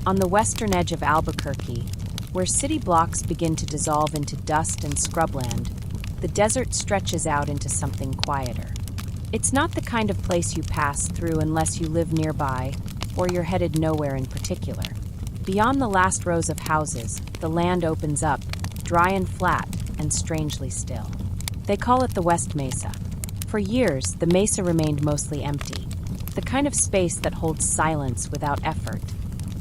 On the western edge of Albuquerque, where city blocks begin to dissolve into dust and scrubland, the desert stretches out into something quieter. It's not the kind of place you pass through unless you live nearby or you're headed nowhere in particular. Beyond the last rows of houses, the land opens up, dry and flat, and strangely still. They call it the West Mesa. For years, the mesa remained mostly empty, the kind of space that holds silence without effort.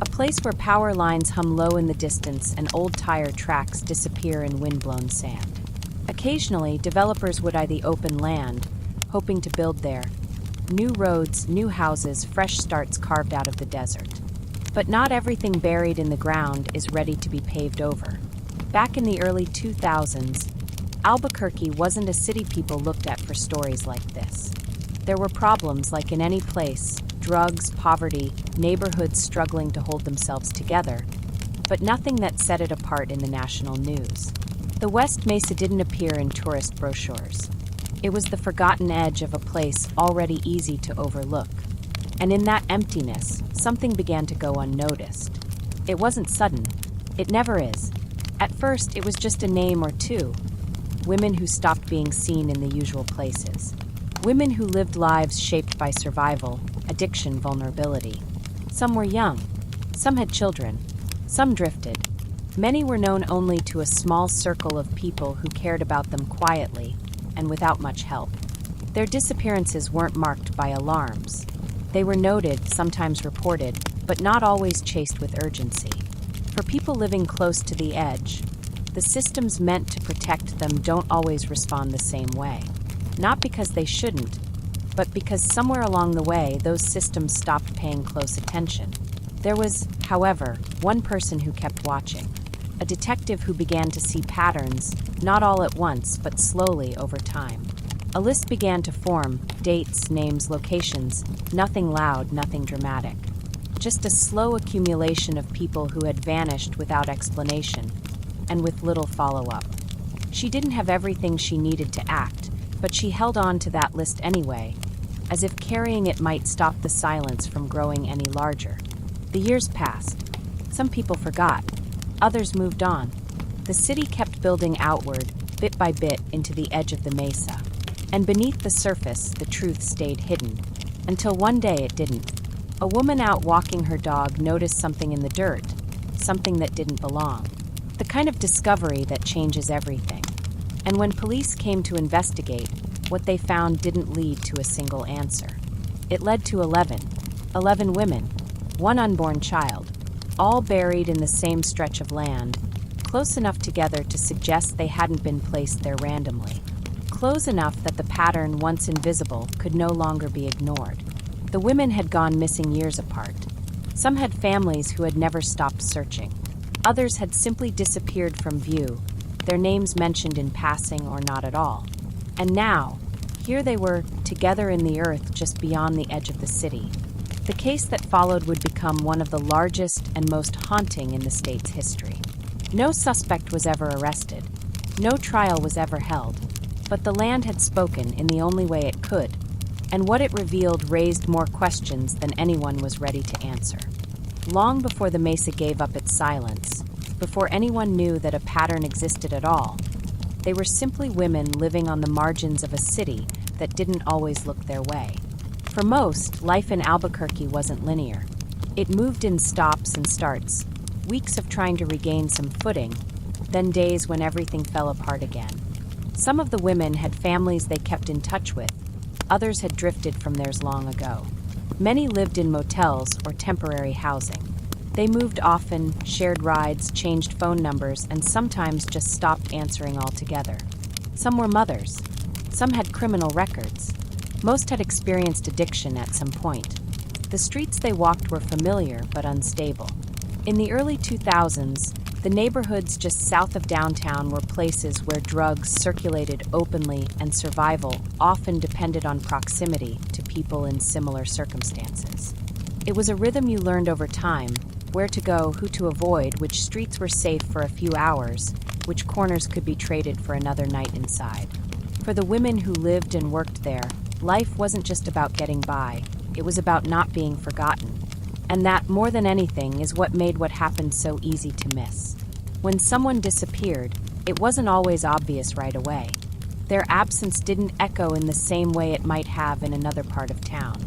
A place where power lines hum low in the distance and old tire tracks disappear in wind-blown sand. Occasionally, developers would eye the open land, hoping to build there. New roads, new houses, fresh starts carved out of the desert. But not everything buried in the ground is ready to be paved over. Back in the early 2000s, Albuquerque wasn't a city people looked at for stories like this. There were problems like in any place: drugs, poverty, neighborhoods struggling to hold themselves together, but nothing that set it apart in the national news. The West Mesa didn't appear in tourist brochures. It was the forgotten edge of a place already easy to overlook. And in that emptiness, something began to go unnoticed. It wasn't sudden. It never is. At first, it was just a name or two. Women who stopped being seen in the usual places. Women who lived lives shaped by survival, addiction, vulnerability. Some were young. Some had children. Some drifted. Many were known only to a small circle of people who cared about them quietly and without much help. Their disappearances weren't marked by alarms. They were noted, sometimes reported, but not always chased with urgency. For people living close to the edge, the systems meant to protect them don't always respond the same way. Not because they shouldn't, but because somewhere along the way, those systems stopped paying close attention. There was, however, one person who kept watching. A detective who began to see patterns, not all at once, but slowly over time. A list began to form: dates, names, locations, nothing loud, nothing dramatic. Just a slow accumulation of people who had vanished without explanation, and with little follow-up. She didn't have everything she needed to act, but she held on to that list anyway, as if carrying it might stop the silence from growing any larger. The years passed. Some people forgot. Others moved on. The city kept building outward, bit by bit, into the edge of the mesa. And beneath the surface, the truth stayed hidden. Until one day it didn't. A woman out walking her dog noticed something in the dirt, something that didn't belong. The kind of discovery that changes everything. And when police came to investigate, what they found didn't lead to a single answer. It led to 11 women, one unborn child, all buried in the same stretch of land, close enough together to suggest they hadn't been placed there randomly. Close enough that the pattern, once invisible, could no longer be ignored. The women had gone missing years apart. Some had families who had never stopped searching. Others had simply disappeared from view, their names mentioned in passing or not at all. And now, here they were, together in the earth just beyond the edge of the city. The case that followed would become one of the largest and most haunting in the state's history. No suspect was ever arrested. No trial was ever held. But the land had spoken in the only way it could, and what it revealed raised more questions than anyone was ready to answer. Long before the mesa gave up its silence, before anyone knew that a pattern existed at all, they were simply women living on the margins of a city that didn't always look their way. For most, life in Albuquerque wasn't linear. It moved in stops and starts, weeks of trying to regain some footing, then days when everything fell apart again. Some of the women had families they kept in touch with. Others had drifted from theirs long ago. Many lived in motels or temporary housing. They moved often, shared rides, changed phone numbers, and sometimes just stopped answering altogether. Some were mothers. Some had criminal records. Most had experienced addiction at some point. The streets they walked were familiar but unstable. In the early 2000s, the neighborhoods just south of downtown were places where drugs circulated openly and survival often depended on proximity to people in similar circumstances. It was a rhythm you learned over time: where to go, who to avoid, which streets were safe for a few hours, which corners could be traded for another night inside. For the women who lived and worked there, life wasn't just about getting by, it was about not being forgotten. And that, more than anything, is what made what happened so easy to miss. When someone disappeared, it wasn't always obvious right away. Their absence didn't echo in the same way it might have in another part of town.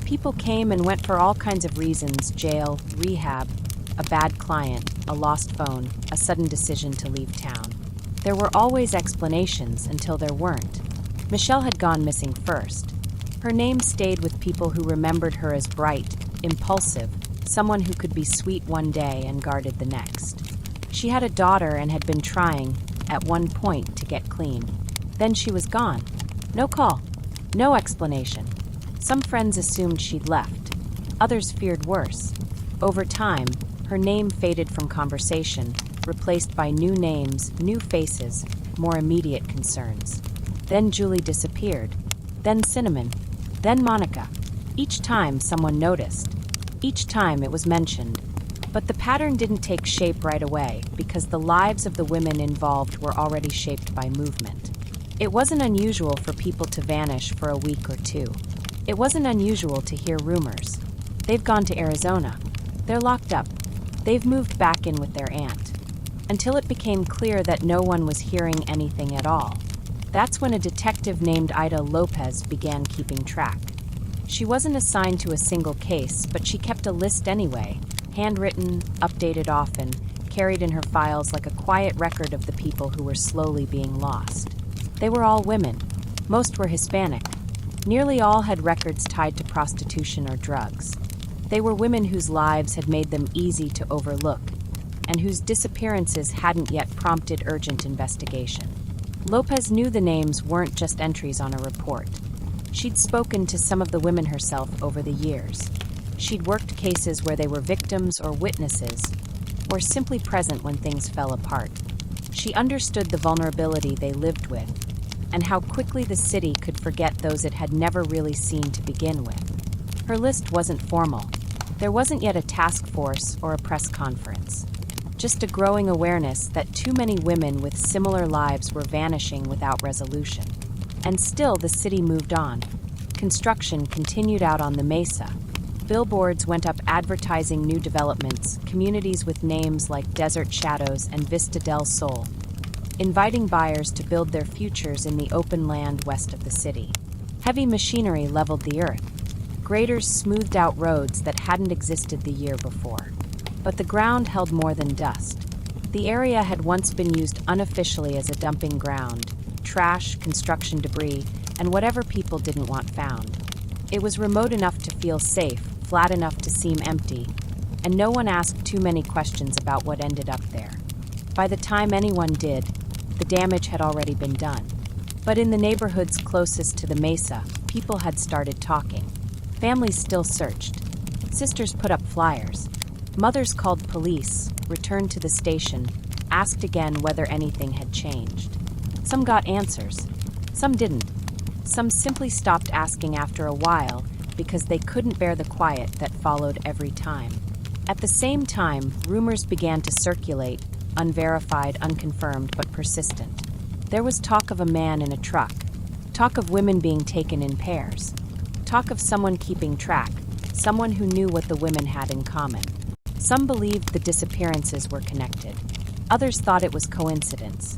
People came and went for all kinds of reasons: jail, rehab, a bad client, a lost phone, a sudden decision to leave town. There were always explanations until there weren't. Michelle had gone missing first. Her name stayed with people who remembered her as bright, impulsive, someone who could be sweet one day and guarded the next. She had a daughter and had been trying, at one point, to get clean. Then she was gone. No call. No explanation. Some friends assumed she'd left. Others feared worse. Over time, her name faded from conversation, replaced by new names, new faces, more immediate concerns. Then Julie disappeared. Then Cinnamon. Then Monica. Each time someone noticed. Each time it was mentioned. But the pattern didn't take shape right away because the lives of the women involved were already shaped by movement. It wasn't unusual for people to vanish for a week or two. It wasn't unusual to hear rumors. They've gone to Arizona. They're locked up. They've moved back in with their aunt. Until it became clear that no one was hearing anything at all. That's when a detective named Ida Lopez began keeping track. She wasn't assigned to a single case, but she kept a list anyway, handwritten, updated often, carried in her files like a quiet record of the people who were slowly being lost. They were all women. Most were Hispanic. Nearly all had records tied to prostitution or drugs. They were women whose lives had made them easy to overlook, and whose disappearances hadn't yet prompted urgent investigation. Lopez knew the names weren't just entries on a report. She'd spoken to some of the women herself over the years. She'd worked cases where they were victims or witnesses, or simply present when things fell apart. She understood the vulnerability they lived with, and how quickly the city could forget those it had never really seen to begin with. Her list wasn't formal. There wasn't yet a task force or a press conference. Just a growing awareness that too many women with similar lives were vanishing without resolution. And still, the city moved on. Construction continued out on the mesa. Billboards went up advertising new developments, communities with names like Desert Shadows and Vista del Sol, inviting buyers to build their futures in the open land west of the city. Heavy machinery leveled the earth. Graders smoothed out roads that hadn't existed the year before. But the ground held more than dust. The area had once been used unofficially as a dumping ground, trash, construction debris, and whatever people didn't want found. It was remote enough to feel safe, flat enough to seem empty, and no one asked too many questions about what ended up there. By the time anyone did, the damage had already been done. But in the neighborhoods closest to the mesa, people had started talking. Families still searched. Sisters put up flyers. Mothers called police, returned to the station, asked again whether anything had changed. Some got answers. Some didn't. Some simply stopped asking after a while because they couldn't bear the quiet that followed every time. At the same time, rumors began to circulate, unverified, unconfirmed, but persistent. There was talk of a man in a truck, talk of women being taken in pairs, talk of someone keeping track, someone who knew what the women had in common. Some believed the disappearances were connected. Others thought it was coincidence.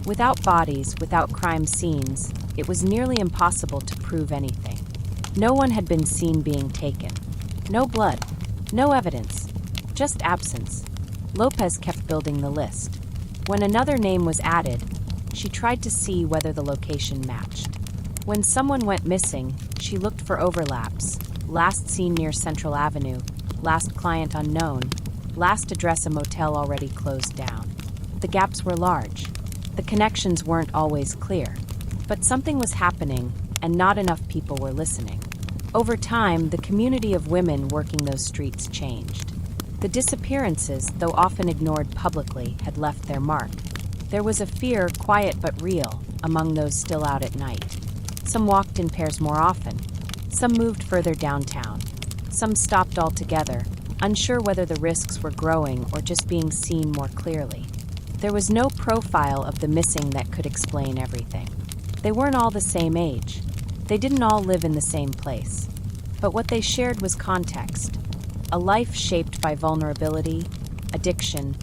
Without bodies, without crime scenes, it was nearly impossible to prove anything. No one had been seen being taken. No blood. No evidence. Just absence. Lopez kept building the list. When another name was added, she tried to see whether the location matched. When someone went missing, she looked for overlaps. Last seen near Central Avenue. Last client unknown. Last address a motel already closed down. The gaps were large. The connections weren't always clear. But something was happening, and not enough people were listening. Over time, the community of women working those streets changed. The disappearances, though often ignored publicly, had left their mark. There was a fear, quiet but real, among those still out at night. Some walked in pairs more often. Some moved further downtown. Some stopped altogether, unsure whether the risks were growing or just being seen more clearly. There was no profile of the missing that could explain everything. They weren't all the same age. They didn't all live in the same place. But what they shared was context. a life shaped by vulnerability, addiction,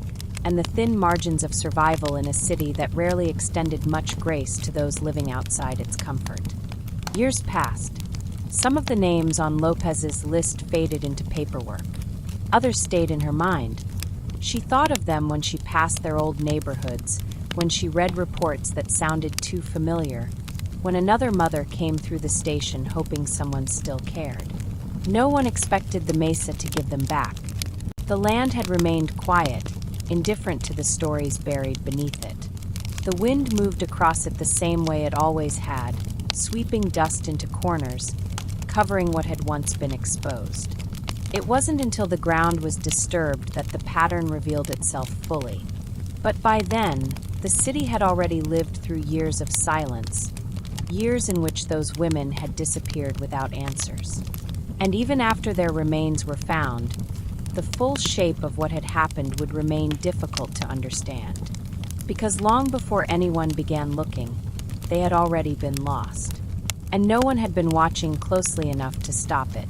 and the thin margins of survival in a city that rarely extended much grace to those living outside its comfort. Years passed. Some of the names on Lopez's list faded into paperwork. Others stayed in her mind. She thought of them when she passed their old neighborhoods, when she read reports that sounded too familiar, when another mother came through the station hoping someone still cared. No one expected the mesa to give them back. The land had remained quiet, indifferent to the stories buried beneath it. The wind moved across it the same way it always had, sweeping dust into corners, covering what had once been exposed. It wasn't until the ground was disturbed that the pattern revealed itself fully. But by then, the city had already lived through years of silence, years in which those women had disappeared without answers. And even after their remains were found, the full shape of what had happened would remain difficult to understand. Because long before anyone began looking, they had already been lost. And no one had been watching closely enough to stop it.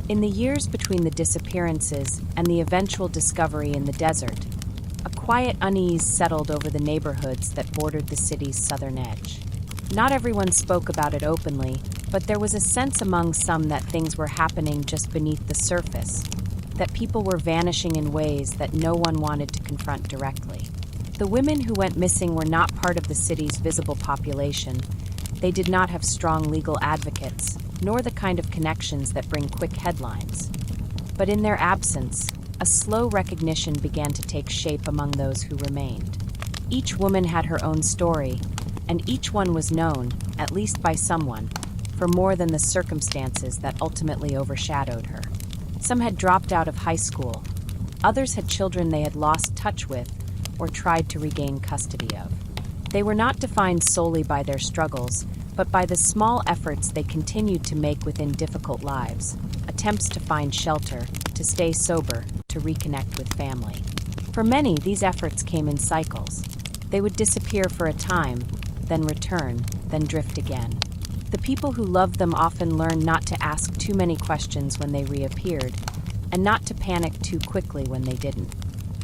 In the years between the disappearances and the eventual discovery in the desert, a quiet unease settled over the neighborhoods that bordered the city's southern edge. Not everyone spoke about it openly, but there was a sense among some that things were happening just beneath the surface, that people were vanishing in ways that no one wanted to confront directly. The women who went missing were not part of the city's visible population. They did not have strong legal advocates, nor the kind of connections that bring quick headlines. But in their absence, a slow recognition began to take shape among those who remained. Each woman had her own story, and each one was known, at least by someone, for more than the circumstances that ultimately overshadowed her. Some had dropped out of high school. Others had children they had lost touch with or tried to regain custody of. They were not defined solely by their struggles, but by the small efforts they continued to make within difficult lives, attempts to find shelter, to stay sober, to reconnect with family. For many, these efforts came in cycles. They would disappear for a time, then return, then drift again. The people who loved them often learned not to ask too many questions when they reappeared, and not to panic too quickly when they didn't.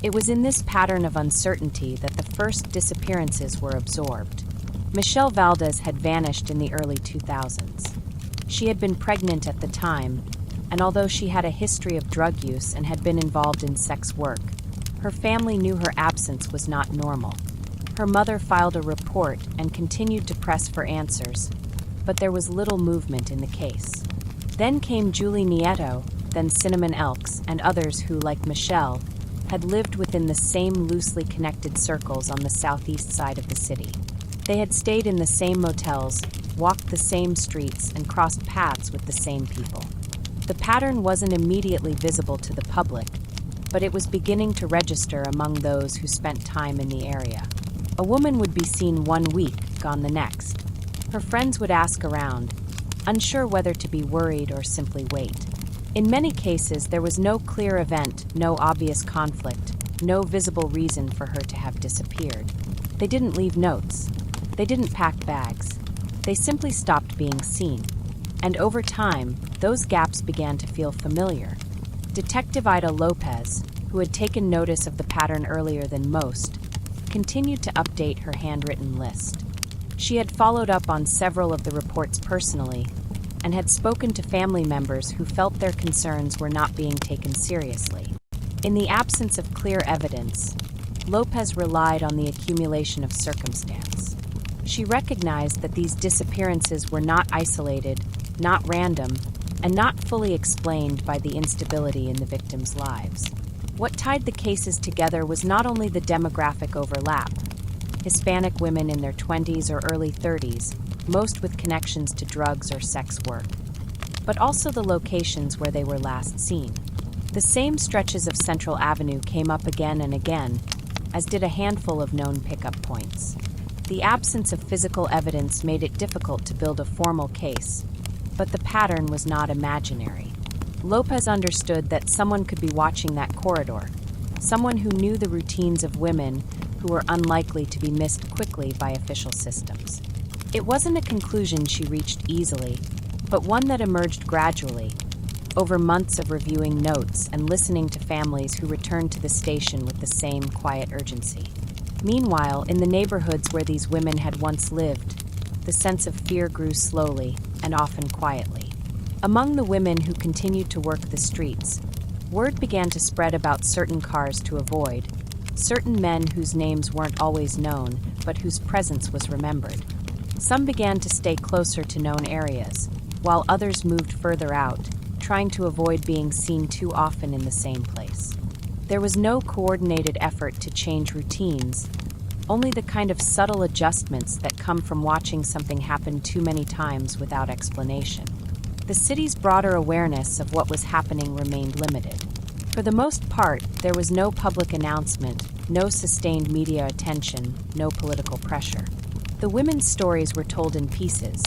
It was in this pattern of uncertainty that the first disappearances were absorbed. Michelle Valdez had vanished in the early 2000s. She had been pregnant at the time, and although she had a history of drug use and had been involved in sex work, her family knew her absence was not normal. Her mother filed a report and continued to press for answers, but there was little movement in the case. Then came Julie Nieto, then Cinnamon Elks, and others who, like Michelle, had lived within the same loosely connected circles on the southeast side of the city. They had stayed in the same motels, walked the same streets, and crossed paths with the same people. The pattern wasn't immediately visible to the public, but it was beginning to register among those who spent time in the area. A woman would be seen one week, gone the next. Her friends would ask around, unsure whether to be worried or simply wait. In many cases, there was no clear event, no obvious conflict, no visible reason for her to have disappeared. They didn't leave notes. They didn't pack bags. They simply stopped being seen. And over time, those gaps began to feel familiar. Detective Ida Lopez, who had taken notice of the pattern earlier than most, continued to update her handwritten list. She had followed up on several of the reports personally, and had spoken to family members who felt their concerns were not being taken seriously. In the absence of clear evidence, Lopez relied on the accumulation of circumstance. She recognized that these disappearances were not isolated, not random, and not fully explained by the instability in the victims' lives. What tied the cases together was not only the demographic overlap, Hispanic women in their 20s or early 30s, most with connections to drugs or sex work, but also the locations where they were last seen. The same stretches of Central Avenue came up again and again, as did a handful of known pickup points. The absence of physical evidence made it difficult to build a formal case, but the pattern was not imaginary. Lopez understood that someone could be watching that corridor, someone who knew the routines of women who were unlikely to be missed quickly by official systems. It wasn't a conclusion she reached easily, but one that emerged gradually, over months of reviewing notes and listening to families who returned to the station with the same quiet urgency. Meanwhile, in the neighborhoods where these women had once lived, the sense of fear grew slowly and often quietly. Among the women who continued to work the streets, word began to spread about certain cars to avoid, certain men whose names weren't always known, but whose presence was remembered. Some began to stay closer to known areas, while others moved further out, trying to avoid being seen too often in the same place. There was no coordinated effort to change routines, only the kind of subtle adjustments that come from watching something happen too many times without explanation. The city's broader awareness of what was happening remained limited. For the most part, there was no public announcement, no sustained media attention, no political pressure. The women's stories were told in pieces.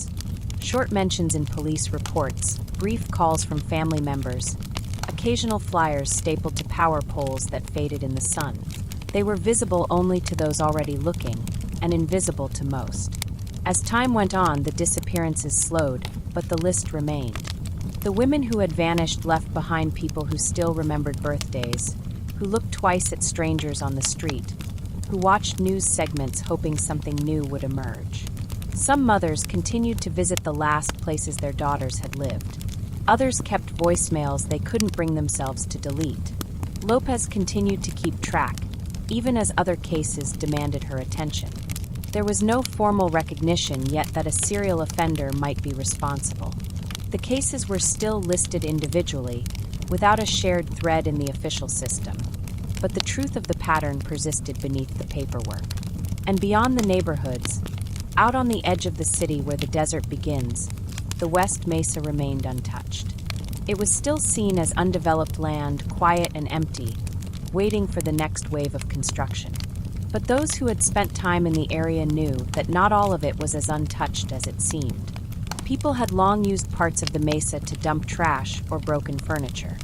Short mentions in police reports, brief calls from family members, occasional flyers stapled to power poles that faded in the sun. They were visible only to those already looking, and invisible to most. As time went on, the disappearances slowed, but the list remained. The women who had vanished left behind people who still remembered birthdays, who looked twice at strangers on the street, who watched news segments hoping something new would emerge. Some mothers continued to visit the last places their daughters had lived. Others kept voicemails they couldn't bring themselves to delete. Lopez continued to keep track, even as other cases demanded her attention. There was no formal recognition yet that a serial offender might be responsible. The cases were still listed individually, without a shared thread in the official system. But the truth of the pattern persisted beneath the paperwork. And beyond the neighborhoods, out on the edge of the city where the desert begins, the West Mesa remained untouched. It was still seen as undeveloped land, quiet and empty, waiting for the next wave of construction. But those who had spent time in the area knew that not all of it was as untouched as it seemed. People had long used parts of the mesa to dump trash or broken furniture.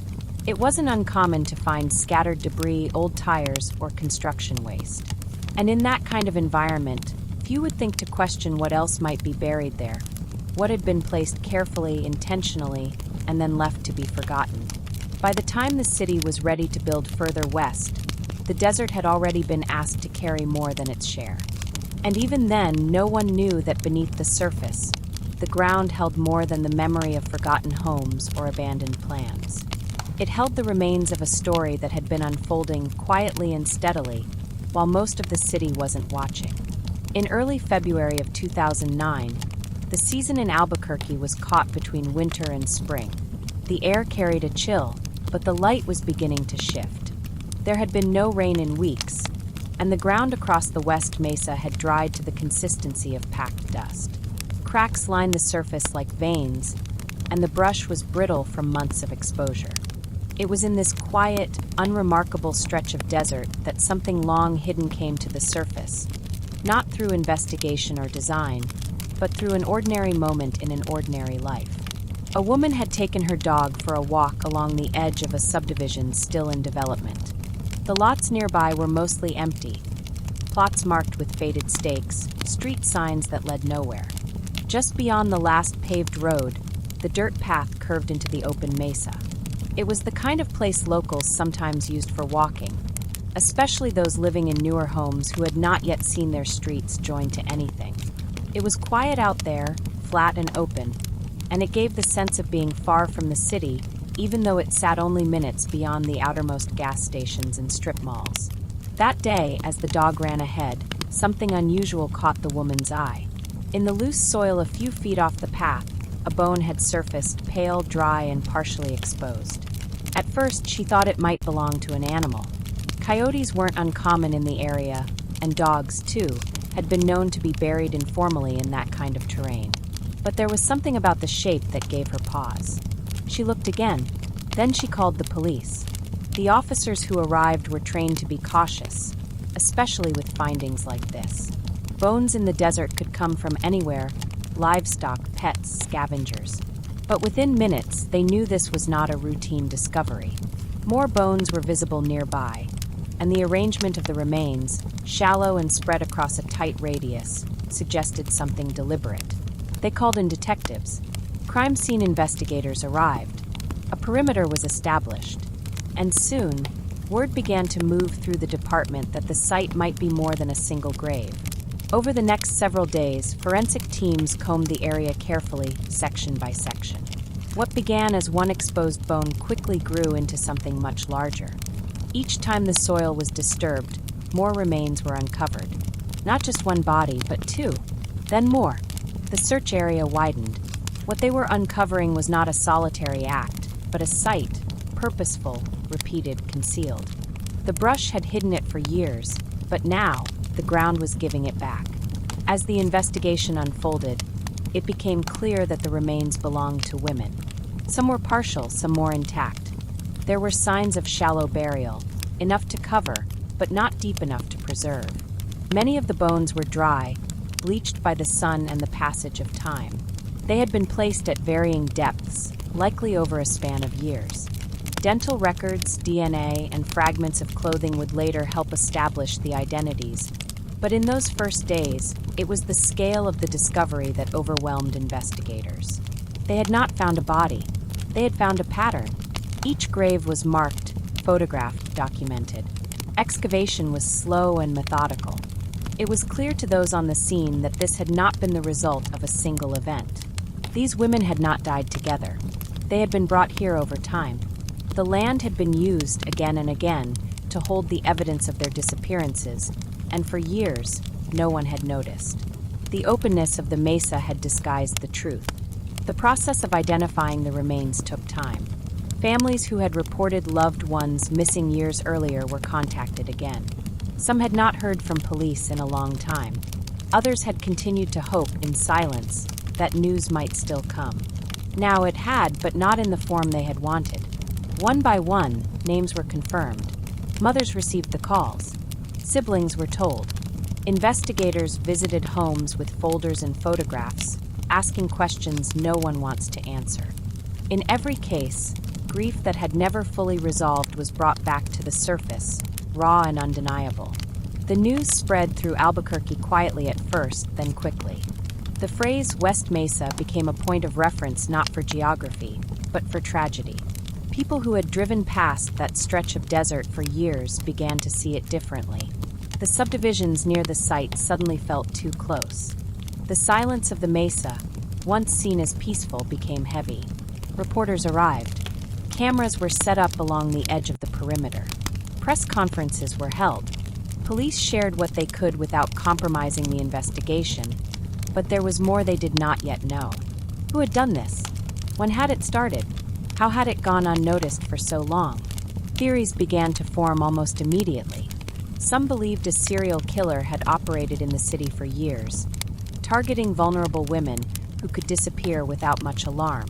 It wasn't uncommon to find scattered debris, old tires, or construction waste. And in that kind of environment, few would think to question what else might be buried there, what had been placed carefully, intentionally, and then left to be forgotten. By the time the city was ready to build further west, the desert had already been asked to carry more than its share. And even then, no one knew that beneath the surface, the ground held more than the memory of forgotten homes or abandoned plans. It held the remains of a story that had been unfolding quietly and steadily, while most of the city wasn't watching. In early February of 2009, the season in Albuquerque was caught between winter and spring. The air carried a chill, but the light was beginning to shift. There had been no rain in weeks, and the ground across the West Mesa had dried to the consistency of packed dust. Cracks lined the surface like veins, and the brush was brittle from months of exposure. It was in this quiet, unremarkable stretch of desert that something long hidden came to the surface, not through investigation or design, but through an ordinary moment in an ordinary life. A woman had taken her dog for a walk along the edge of a subdivision still in development. The lots nearby were mostly empty, plots marked with faded stakes, street signs that led nowhere. Just beyond the last paved road, the dirt path curved into the open mesa. It was the kind of place locals sometimes used for walking, especially those living in newer homes who had not yet seen their streets joined to anything. It was quiet out there, flat and open, and it gave the sense of being far from the city, even though it sat only minutes beyond the outermost gas stations and strip malls. That day, as the dog ran ahead, something unusual caught the woman's eye. In the loose soil a few feet off the path, a bone had surfaced, pale, dry, and partially exposed. At first, she thought it might belong to an animal. Coyotes weren't uncommon in the area, and dogs, too, had been known to be buried informally in that kind of terrain. But there was something about the shape that gave her pause. She looked again. Then she called the police. The officers who arrived were trained to be cautious, especially with findings like this. Bones in the desert could come from anywhere: livestock, pets, scavengers. But within minutes, they knew this was not a routine discovery. More bones were visible nearby, and the arrangement of the remains, shallow and spread across a tight radius, suggested something deliberate. They called in detectives. Crime scene investigators arrived. A perimeter was established, and soon, word began to move through the department that the site might be more than a single grave. Over the next several days, forensic teams combed the area carefully, section by section. What began as one exposed bone quickly grew into something much larger. Each time the soil was disturbed, more remains were uncovered. Not just one body, but two, then more. The search area widened. What they were uncovering was not a solitary act, but a site, purposeful, repeated, concealed. The brush had hidden it for years, but now the ground was giving it back. As the investigation unfolded, it became clear that the remains belonged to women. Some were partial, some more intact. There were signs of shallow burial, enough to cover, but not deep enough to preserve. Many of the bones were dry, bleached by the sun and the passage of time. They had been placed at varying depths, likely over a span of years. Dental records, DNA, and fragments of clothing would later help establish the identities. But in those first days, it was the scale of the discovery that overwhelmed investigators. They had not found a body. They had found a pattern. Each grave was marked, photographed, documented. Excavation was slow and methodical. It was clear to those on the scene that this had not been the result of a single event. These women had not died together. They had been brought here over time. The land had been used again and again to hold the evidence of their disappearances, and for years, no one had noticed. The openness of the mesa had disguised the truth. The process of identifying the remains took time. Families who had reported loved ones missing years earlier were contacted again. Some had not heard from police in a long time. Others had continued to hope in silence that news might still come. Now it had, but not in the form they had wanted. One by one, names were confirmed. Mothers received the calls. Siblings were told. Investigators visited homes with folders and photographs, asking questions no one wants to answer. In every case, grief that had never fully resolved was brought back to the surface, raw and undeniable. The news spread through Albuquerque quietly at first, then quickly. The phrase West Mesa became a point of reference not for geography, but for tragedy. People who had driven past that stretch of desert for years began to see it differently. The subdivisions near the site suddenly felt too close. The silence of the mesa, once seen as peaceful, became heavy. Reporters arrived. Cameras were set up along the edge of the perimeter. Press conferences were held. Police shared what they could without compromising the investigation, but there was more they did not yet know. Who had done this? When had it started? How had it gone unnoticed for so long? Theories began to form almost immediately. Some believed a serial killer had operated in the city for years, targeting vulnerable women who could disappear without much alarm.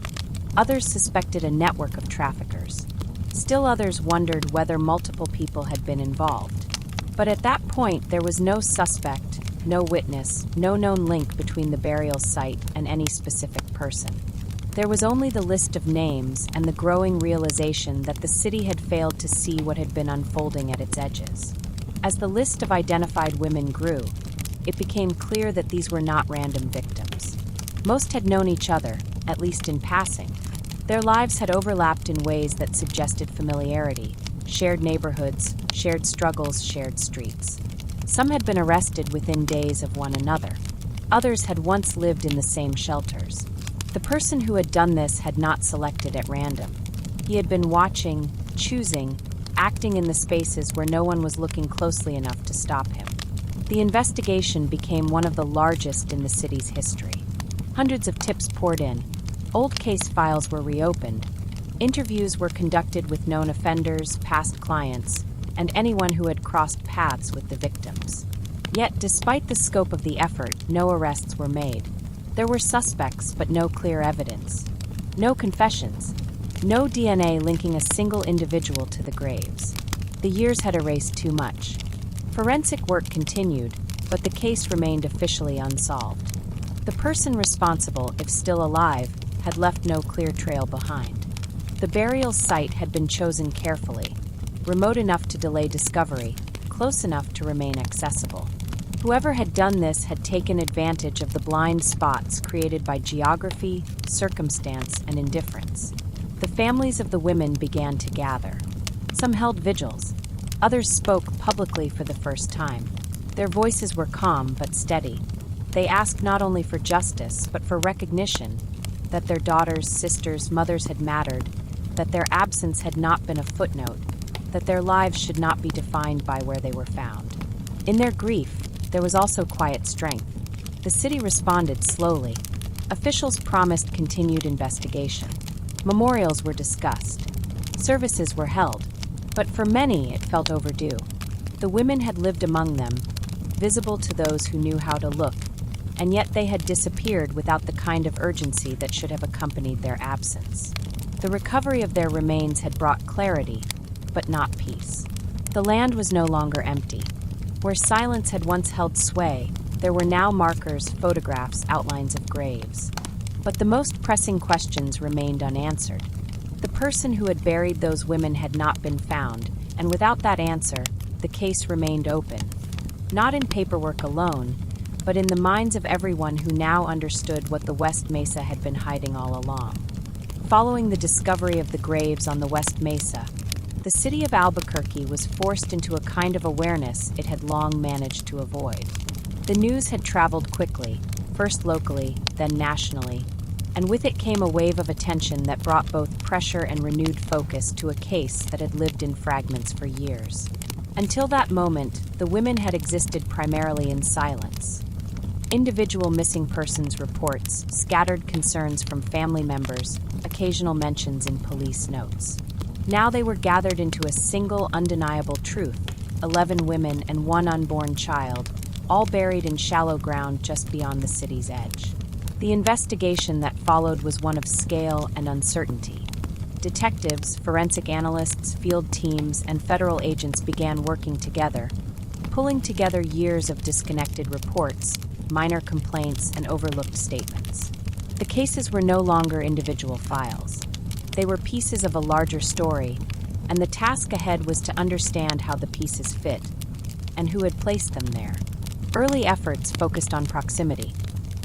Others suspected a network of traffickers. Still others wondered whether multiple people had been involved. But at that point, there was no suspect, no witness, no known link between the burial site and any specific person. There was only the list of names and the growing realization that the city had failed to see what had been unfolding at its edges. As the list of identified women grew, it became clear that these were not random victims. Most had known each other, at least in passing. Their lives had overlapped in ways that suggested familiarity, shared neighborhoods, shared struggles, shared streets. Some had been arrested within days of one another. Others had once lived in the same shelters. The person who had done this had not selected at random. He had been watching, choosing, acting in the spaces where no one was looking closely enough to stop him. The investigation became one of the largest in the city's history. Hundreds of tips poured in. Old case files were reopened. Interviews were conducted with known offenders, past clients, and anyone who had crossed paths with the victims. Yet, despite the scope of the effort, no arrests were made. There were suspects, but no clear evidence. No confessions. No DNA linking a single individual to the graves. The years had erased too much. Forensic work continued, but the case remained officially unsolved. The person responsible, if still alive, had left no clear trail behind. The burial site had been chosen carefully, remote enough to delay discovery, close enough to remain accessible. Whoever had done this had taken advantage of the blind spots created by geography, circumstance, and indifference. The families of the women began to gather. Some held vigils. Others spoke publicly for the first time. Their voices were calm but steady. They asked not only for justice, but for recognition that their daughters, sisters, mothers had mattered, that their absence had not been a footnote, that their lives should not be defined by where they were found. In their grief, there was also quiet strength. The city responded slowly. Officials promised continued investigation. Memorials were discussed. Services were held, but for many it felt overdue. The women had lived among them, visible to those who knew how to look, and yet they had disappeared without the kind of urgency that should have accompanied their absence. The recovery of their remains had brought clarity, but not peace. The land was no longer empty. Where silence had once held sway, there were now markers, photographs, outlines of graves. But the most pressing questions remained unanswered. The person who had buried those women had not been found, and without that answer, the case remained open. Not in paperwork alone, but in the minds of everyone who now understood what the West Mesa had been hiding all along. Following the discovery of the graves on the West Mesa, the city of Albuquerque was forced into a kind of awareness it had long managed to avoid. The news had traveled quickly, first locally, then nationally, and with it came a wave of attention that brought both pressure and renewed focus to a case that had lived in fragments for years. Until that moment, the women had existed primarily in silence. Individual missing persons reports, scattered concerns from family members, occasional mentions in police notes. Now they were gathered into a single undeniable truth: 11 women and 1 unborn child, all buried in shallow ground just beyond the city's edge. The investigation that followed was one of scale and uncertainty. Detectives, forensic analysts, field teams, and federal agents began working together, pulling together years of disconnected reports, minor complaints, and overlooked statements. The cases were no longer individual files. They were pieces of a larger story, and the task ahead was to understand how the pieces fit and who had placed them there. Early efforts focused on proximity.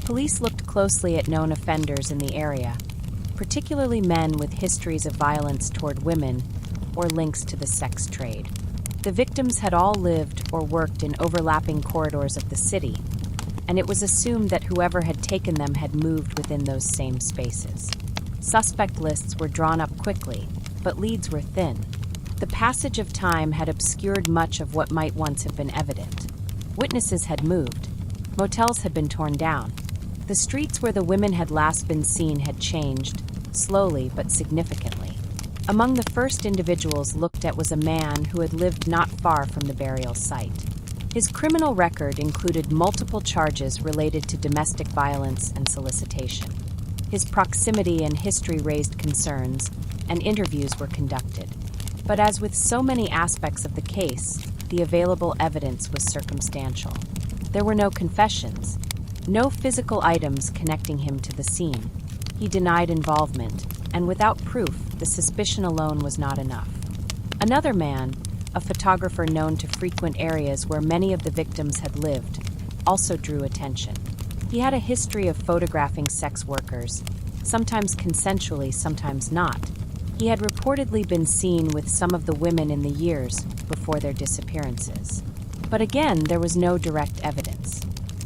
Police looked closely at known offenders in the area, particularly men with histories of violence toward women or links to the sex trade. The victims had all lived or worked in overlapping corridors of the city, and it was assumed that whoever had taken them had moved within those same spaces. Suspect lists were drawn up quickly, but leads were thin. The passage of time had obscured much of what might once have been evident. Witnesses had moved. Motels had been torn down. The streets where the women had last been seen had changed, slowly but significantly. Among the first individuals looked at was a man who had lived not far from the burial site. His criminal record included multiple charges related to domestic violence and solicitation. His proximity and history raised concerns, and interviews were conducted. But as with so many aspects of the case, the available evidence was circumstantial. There were no confessions, no physical items connecting him to the scene. He denied involvement, and without proof, the suspicion alone was not enough. Another man, a photographer known to frequent areas where many of the victims had lived, also drew attention. He had a history of photographing sex workers, sometimes consensually, sometimes not. He had reportedly been seen with some of the women in the years before their disappearances. But again, there was no direct evidence.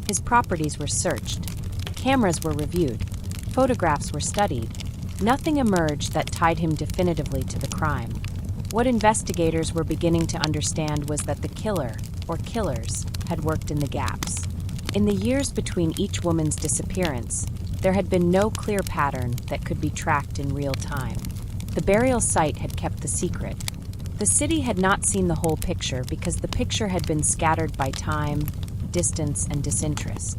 His properties were searched. Cameras were reviewed. Photographs were studied. Nothing emerged that tied him definitively to the crime. What investigators were beginning to understand was that the killer, or killers, had worked in the gaps. In the years between each woman's disappearance, there had been no clear pattern that could be tracked in real time. The burial site had kept the secret. The city had not seen the whole picture because the picture had been scattered by time, distance, and disinterest.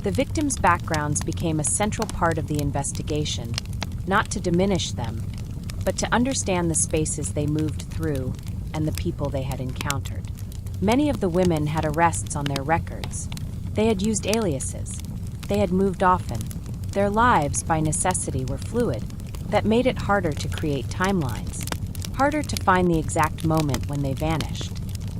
The victims' backgrounds became a central part of the investigation, not to diminish them, but to understand the spaces they moved through and the people they had encountered. Many of the women had arrests on their records. They had used aliases. They had moved often. Their lives, by necessity, were fluid. That made it harder to create timelines, harder to find the exact moment when they vanished.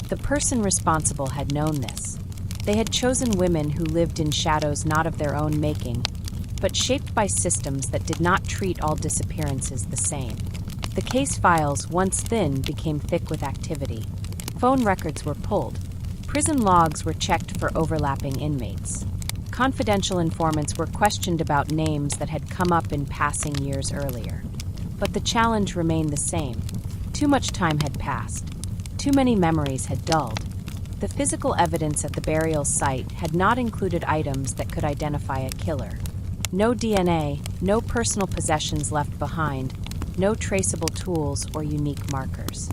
The person responsible had known this. They had chosen women who lived in shadows not of their own making, but shaped by systems that did not treat all disappearances the same. The case files, once thin, became thick with activity. Phone records were pulled. Prison logs were checked for overlapping inmates. Confidential informants were questioned about names that had come up in passing years earlier. But the challenge remained the same. Too much time had passed. Too many memories had dulled. The physical evidence at the burial site had not included items that could identify a killer. No DNA, no personal possessions left behind, no traceable tools or unique markers.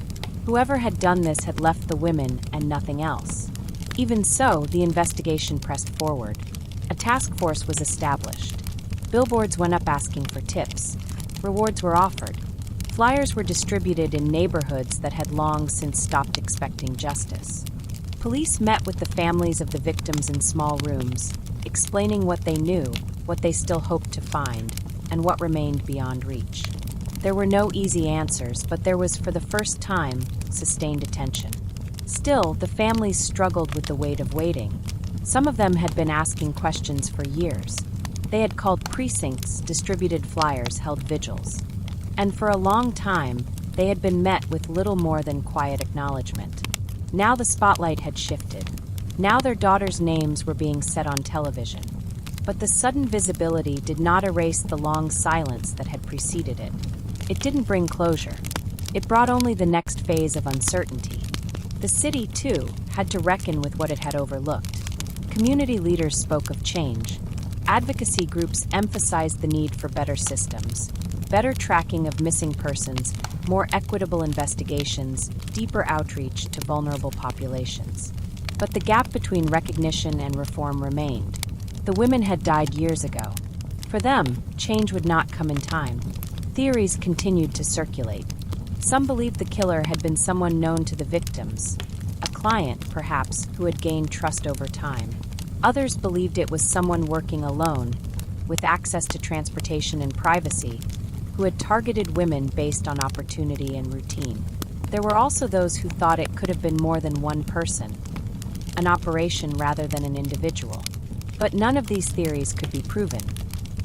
Whoever had done this had left the women and nothing else. Even so, the investigation pressed forward. A task force was established. Billboards went up asking for tips. Rewards were offered. Flyers were distributed in neighborhoods that had long since stopped expecting justice. Police met with the families of the victims in small rooms, explaining what they knew, what they still hoped to find, and what remained beyond reach. There were no easy answers, but there was, for the first time, sustained attention. Still, the families struggled with the weight of waiting. Some of them had been asking questions for years. They had called precincts, distributed flyers, held vigils. And for a long time, they had been met with little more than quiet acknowledgement. Now the spotlight had shifted. Now their daughters' names were being set on television. But the sudden visibility did not erase the long silence that had preceded it. It didn't bring closure. It brought only the next phase of uncertainty. The city, too, had to reckon with what it had overlooked. Community leaders spoke of change. Advocacy groups emphasized the need for better systems, better tracking of missing persons, more equitable investigations, deeper outreach to vulnerable populations. But the gap between recognition and reform remained. The women had died years ago. For them, change would not come in time. Theories continued to circulate. Some believed the killer had been someone known to the victims, a client, perhaps, who had gained trust over time. Others believed it was someone working alone, with access to transportation and privacy, who had targeted women based on opportunity and routine. There were also those who thought it could have been more than one person, an operation rather than an individual. But none of these theories could be proven.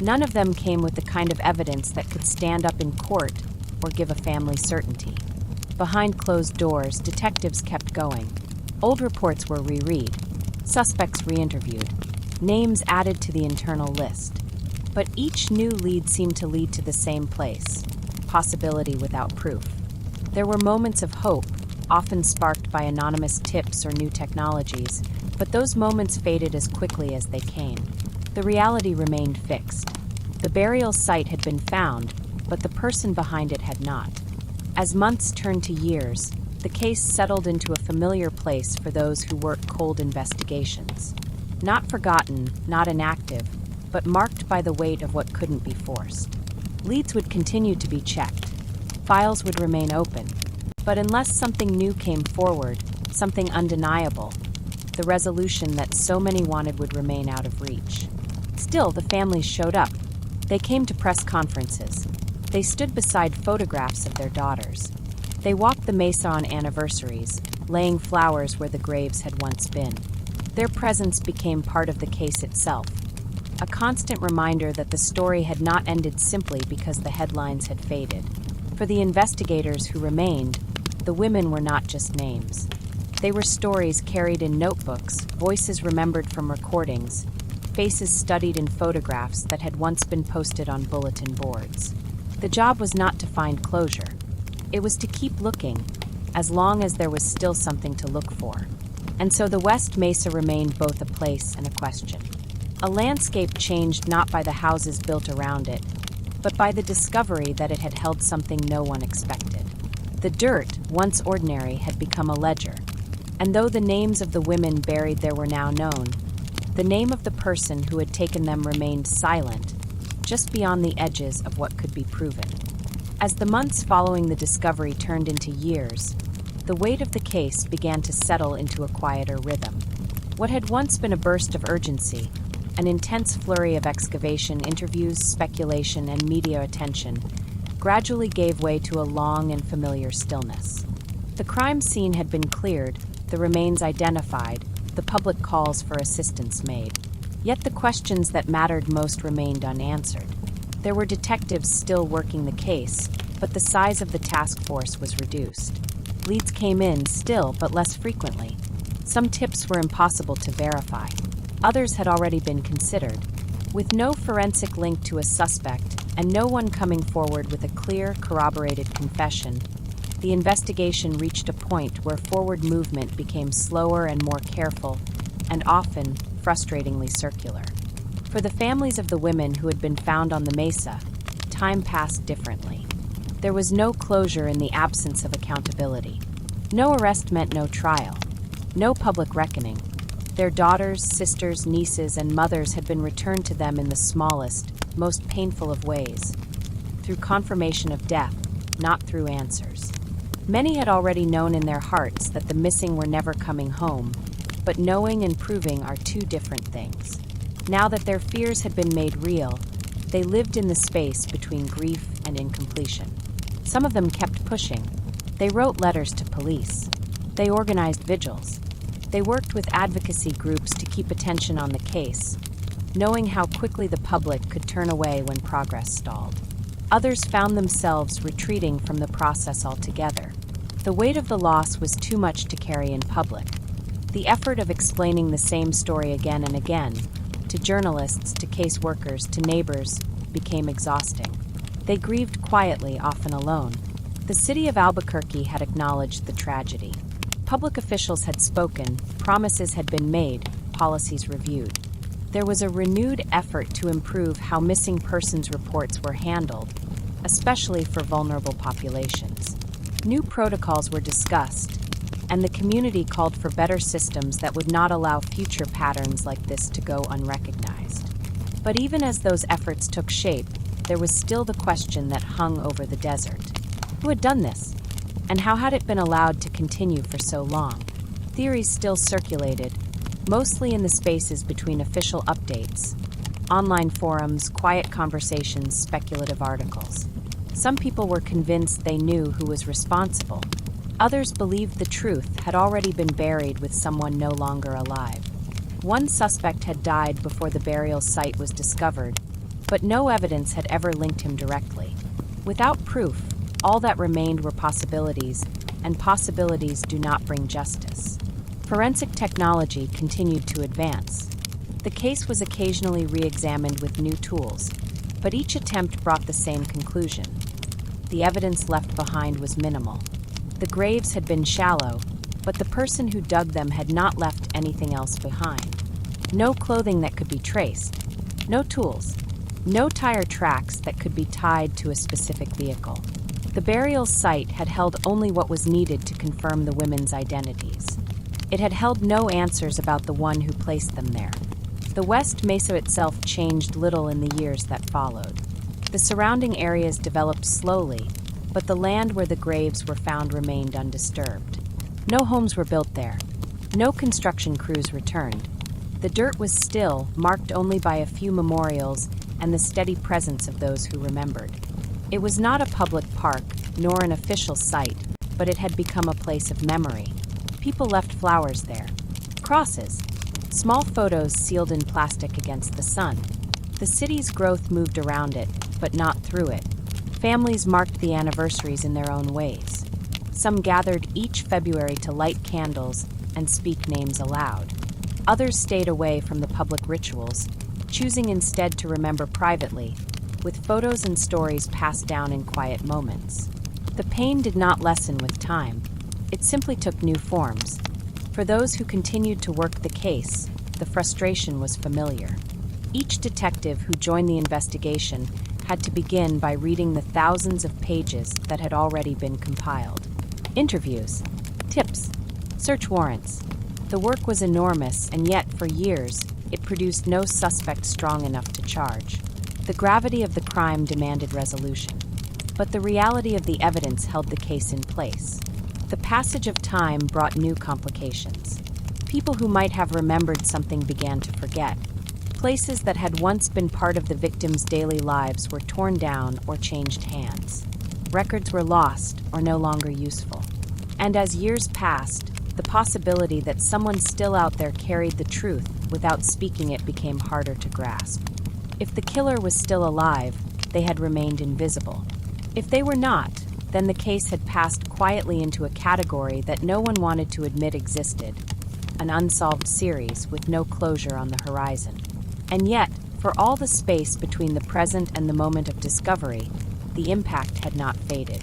None of them came with the kind of evidence that could stand up in court or give a family certainty. Behind closed doors, detectives kept going. Old reports were reread, suspects re-interviewed, names added to the internal list. But each new lead seemed to lead to the same place, possibility without proof. There were moments of hope, often sparked by anonymous tips or new technologies, but those moments faded as quickly as they came. The reality remained fixed. The burial site had been found, but the person behind it had not. As months turned to years, the case settled into a familiar place for those who work cold investigations. Not forgotten, not inactive, but marked by the weight of what couldn't be forced. Leads would continue to be checked. Files would remain open. But unless something new came forward, something undeniable, the resolution that so many wanted would remain out of reach. Still, the families showed up. They came to press conferences. They stood beside photographs of their daughters. They walked the mesa on anniversaries, laying flowers where the graves had once been. Their presence became part of the case itself, a constant reminder that the story had not ended simply because the headlines had faded. For the investigators who remained, the women were not just names. They were stories carried in notebooks, voices remembered from recordings, faces studied in photographs that had once been posted on bulletin boards. The job was not to find closure. It was to keep looking, as long as there was still something to look for. And so the West Mesa remained both a place and a question. A landscape changed not by the houses built around it, but by the discovery that it had held something no one expected. The dirt, once ordinary, had become a ledger. And though the names of the women buried there were now known, the name of the person who had taken them remained silent, just beyond the edges of what could be proven. As the months following the discovery turned into years, the weight of the case began to settle into a quieter rhythm. What had once been a burst of urgency, an intense flurry of excavation, interviews, speculation, and media attention, gradually gave way to a long and familiar stillness. The crime scene had been cleared, the remains identified, the public calls for assistance made. Yet the questions that mattered most remained unanswered. There were detectives still working the case, but the size of the task force was reduced. Leads came in still, but less frequently. Some tips were impossible to verify. Others had already been considered. With no forensic link to a suspect and no one coming forward with a clear, corroborated confession, the investigation reached a point where forward movement became slower and more careful, and often frustratingly circular. For the families of the women who had been found on the Mesa, time passed differently. There was no closure in the absence of accountability. No arrest meant no trial, no public reckoning. Their daughters, sisters, nieces, and mothers had been returned to them in the smallest, most painful of ways, through confirmation of death, not through answers. Many had already known in their hearts that the missing were never coming home, but knowing and proving are two different things. Now that their fears had been made real, they lived in the space between grief and incompletion. Some of them kept pushing. They wrote letters to police. They organized vigils. They worked with advocacy groups to keep attention on the case, knowing how quickly the public could turn away when progress stalled. Others found themselves retreating from the process altogether. The weight of the loss was too much to carry in public. The effort of explaining the same story again and again, to journalists, to case workers, to neighbors, became exhausting. They grieved quietly, often alone. The city of Albuquerque had acknowledged the tragedy. Public officials had spoken, promises had been made, policies reviewed. There was a renewed effort to improve how missing persons reports were handled, especially for vulnerable populations. New protocols were discussed, and the community called for better systems that would not allow future patterns like this to go unrecognized. But even as those efforts took shape, there was still the question that hung over the desert. Who had done this? And how had it been allowed to continue for so long? Theories still circulated, mostly in the spaces between official updates, online forums, quiet conversations, speculative articles. Some people were convinced they knew who was responsible. Others believed the truth had already been buried with someone no longer alive. One suspect had died before the burial site was discovered, but no evidence had ever linked him directly. Without proof, all that remained were possibilities, and possibilities do not bring justice. Forensic technology continued to advance. The case was occasionally re-examined with new tools, but each attempt brought the same conclusion. The evidence left behind was minimal. The graves had been shallow, but the person who dug them had not left anything else behind. No clothing that could be traced, no tools, no tire tracks that could be tied to a specific vehicle. The burial site had held only what was needed to confirm the women's identities. It had held no answers about the one who placed them there. The West Mesa itself changed little in the years that followed. The surrounding areas developed slowly, but the land where the graves were found remained undisturbed. No homes were built there. No construction crews returned. The dirt was still, marked only by a few memorials and the steady presence of those who remembered. It was not a public park, nor an official site, but it had become a place of memory. People left flowers there. Crosses. Small photos sealed in plastic against the sun. The city's growth moved around it, but not through it. Families marked the anniversaries in their own ways. Some gathered each February to light candles and speak names aloud. Others stayed away from the public rituals, choosing instead to remember privately, with photos and stories passed down in quiet moments. The pain did not lessen with time. It simply took new forms. For those who continued to work the case, the frustration was familiar. Each detective who joined the investigation had to begin by reading the thousands of pages that had already been compiled. Interviews, tips, search warrants. The work was enormous, and yet, for years, it produced no suspect strong enough to charge. The gravity of the crime demanded resolution, but the reality of the evidence held the case in place. The passage of time brought new complications. People who might have remembered something began to forget. Places that had once been part of the victims' daily lives were torn down or changed hands. Records were lost or no longer useful. And as years passed, the possibility that someone still out there carried the truth without speaking it became harder to grasp. If the killer was still alive, they had remained invisible. If they were not, then the case had passed quietly into a category that no one wanted to admit existed, an unsolved series with no closure on the horizon. And yet, for all the space between the present and the moment of discovery, the impact had not faded.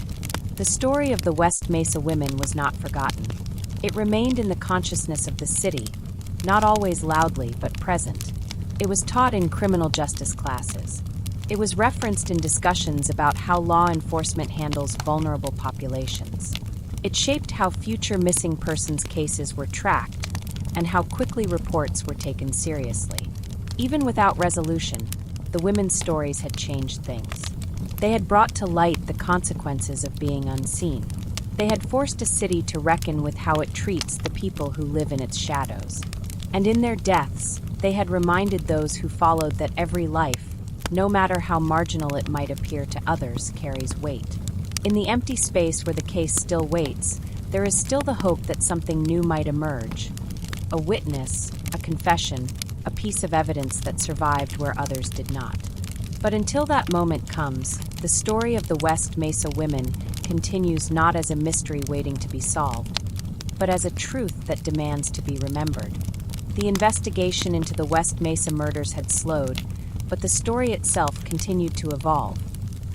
The story of the West Mesa women was not forgotten. It remained in the consciousness of the city, not always loudly but present. It was taught in criminal justice classes. It was referenced in discussions about how law enforcement handles vulnerable populations. It shaped how future missing persons cases were tracked and how quickly reports were taken seriously. Even without resolution, the women's stories had changed things. They had brought to light the consequences of being unseen. They had forced a city to reckon with how it treats the people who live in its shadows. And in their deaths, they had reminded those who followed that every life, no matter how marginal it might appear to others, carries weight. In the empty space where the case still waits, there is still the hope that something new might emerge. A witness, a confession, a piece of evidence that survived where others did not. But until that moment comes, the story of the West Mesa women continues not as a mystery waiting to be solved, but as a truth that demands to be remembered. The investigation into the West Mesa murders had slowed, but the story itself continued to evolve,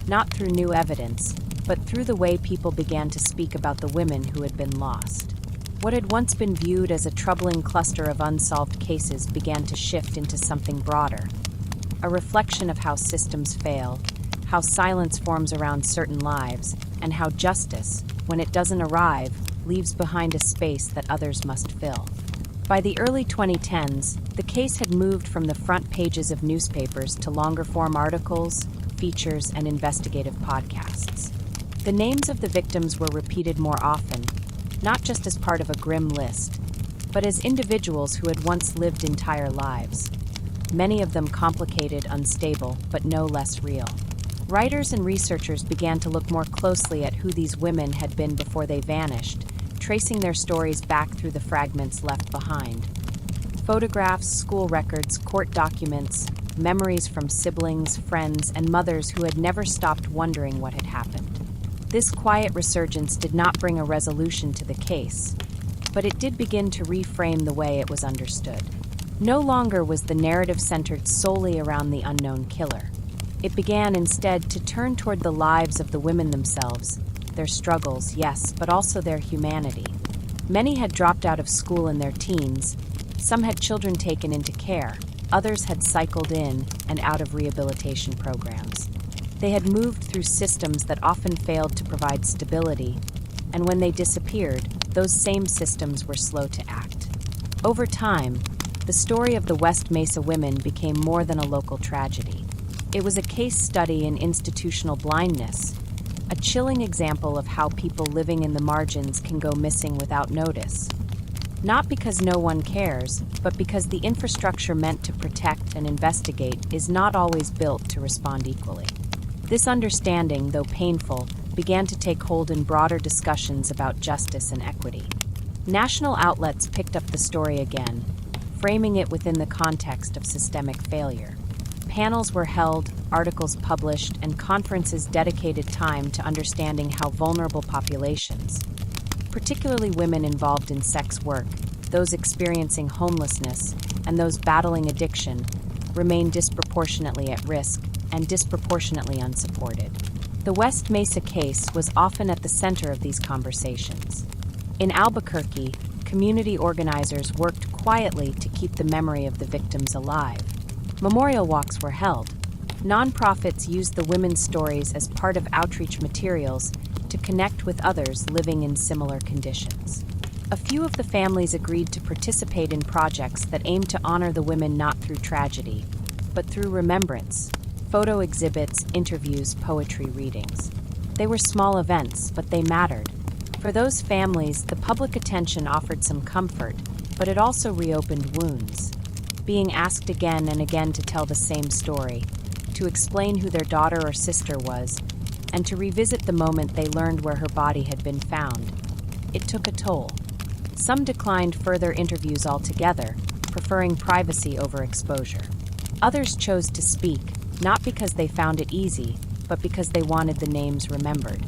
not through new evidence, but through the way people began to speak about the women who had been lost. What had once been viewed as a troubling cluster of unsolved cases began to shift into something broader, a reflection of how systems fail, how silence forms around certain lives, and how justice, when it doesn't arrive, leaves behind a space that others must fill. By the early 2010s, the case had moved from the front pages of newspapers to longer-form articles, features, and investigative podcasts. The names of the victims were repeated more often, not just as part of a grim list, but as individuals who had once lived entire lives, many of them complicated, unstable, but no less real. Writers and researchers began to look more closely at who these women had been before they vanished, tracing their stories back through the fragments left behind. Photographs, school records, court documents, memories from siblings, friends, and mothers who had never stopped wondering what had happened. This quiet resurgence did not bring a resolution to the case, but it did begin to reframe the way it was understood. No longer was the narrative centered solely around the unknown killer. It began instead to turn toward the lives of the women themselves, their struggles, yes, but also their humanity. Many had dropped out of school in their teens, some had children taken into care, others had cycled in and out of rehabilitation programs. They had moved through systems that often failed to provide stability, and when they disappeared, those same systems were slow to act. Over time, the story of the West Mesa women became more than a local tragedy. It was a case study in institutional blindness, a chilling example of how people living in the margins can go missing without notice. Not because no one cares, but because the infrastructure meant to protect and investigate is not always built to respond equally. This understanding, though painful, began to take hold in broader discussions about justice and equity. National outlets picked up the story again, framing it within the context of systemic failure. Panels were held, articles published, and conferences dedicated time to understanding how vulnerable populations, particularly women involved in sex work, those experiencing homelessness, and those battling addiction, remain disproportionately at risk and disproportionately unsupported. The West Mesa case was often at the center of these conversations. In Albuquerque, community organizers worked quietly to keep the memory of the victims alive. Memorial walks were held. Nonprofits used the women's stories as part of outreach materials to connect with others living in similar conditions. A few of the families agreed to participate in projects that aimed to honor the women not through tragedy, but through remembrance. Photo exhibits, interviews, poetry readings. They were small events, but they mattered. For those families, the public attention offered some comfort, but it also reopened wounds. Being asked again and again to tell the same story, to explain who their daughter or sister was, and to revisit the moment they learned where her body had been found. It took a toll. Some declined further interviews altogether, preferring privacy over exposure. Others chose to speak, not because they found it easy, but because they wanted the names remembered.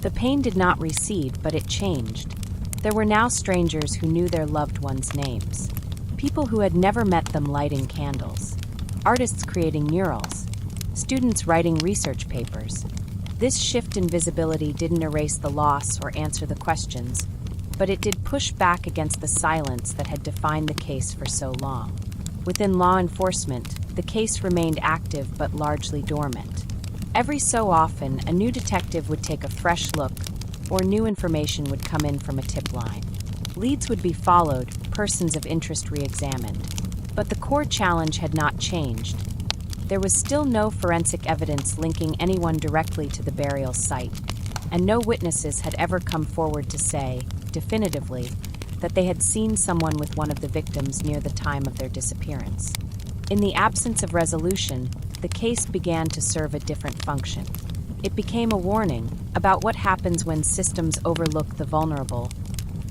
The pain did not recede, but it changed. There were now strangers who knew their loved ones' names. People who had never met them lighting candles. Artists creating murals. Students writing research papers. This shift in visibility didn't erase the loss or answer the questions, but it did push back against the silence that had defined the case for so long. Within law enforcement, the case remained active but largely dormant. Every so often, a new detective would take a fresh look, or new information would come in from a tip line. Leads would be followed, persons of interest re-examined. But the core challenge had not changed. There was still no forensic evidence linking anyone directly to the burial site, and no witnesses had ever come forward to say, definitively, that they had seen someone with one of the victims near the time of their disappearance. In the absence of resolution, the case began to serve a different function. It became a warning about what happens when systems overlook the vulnerable,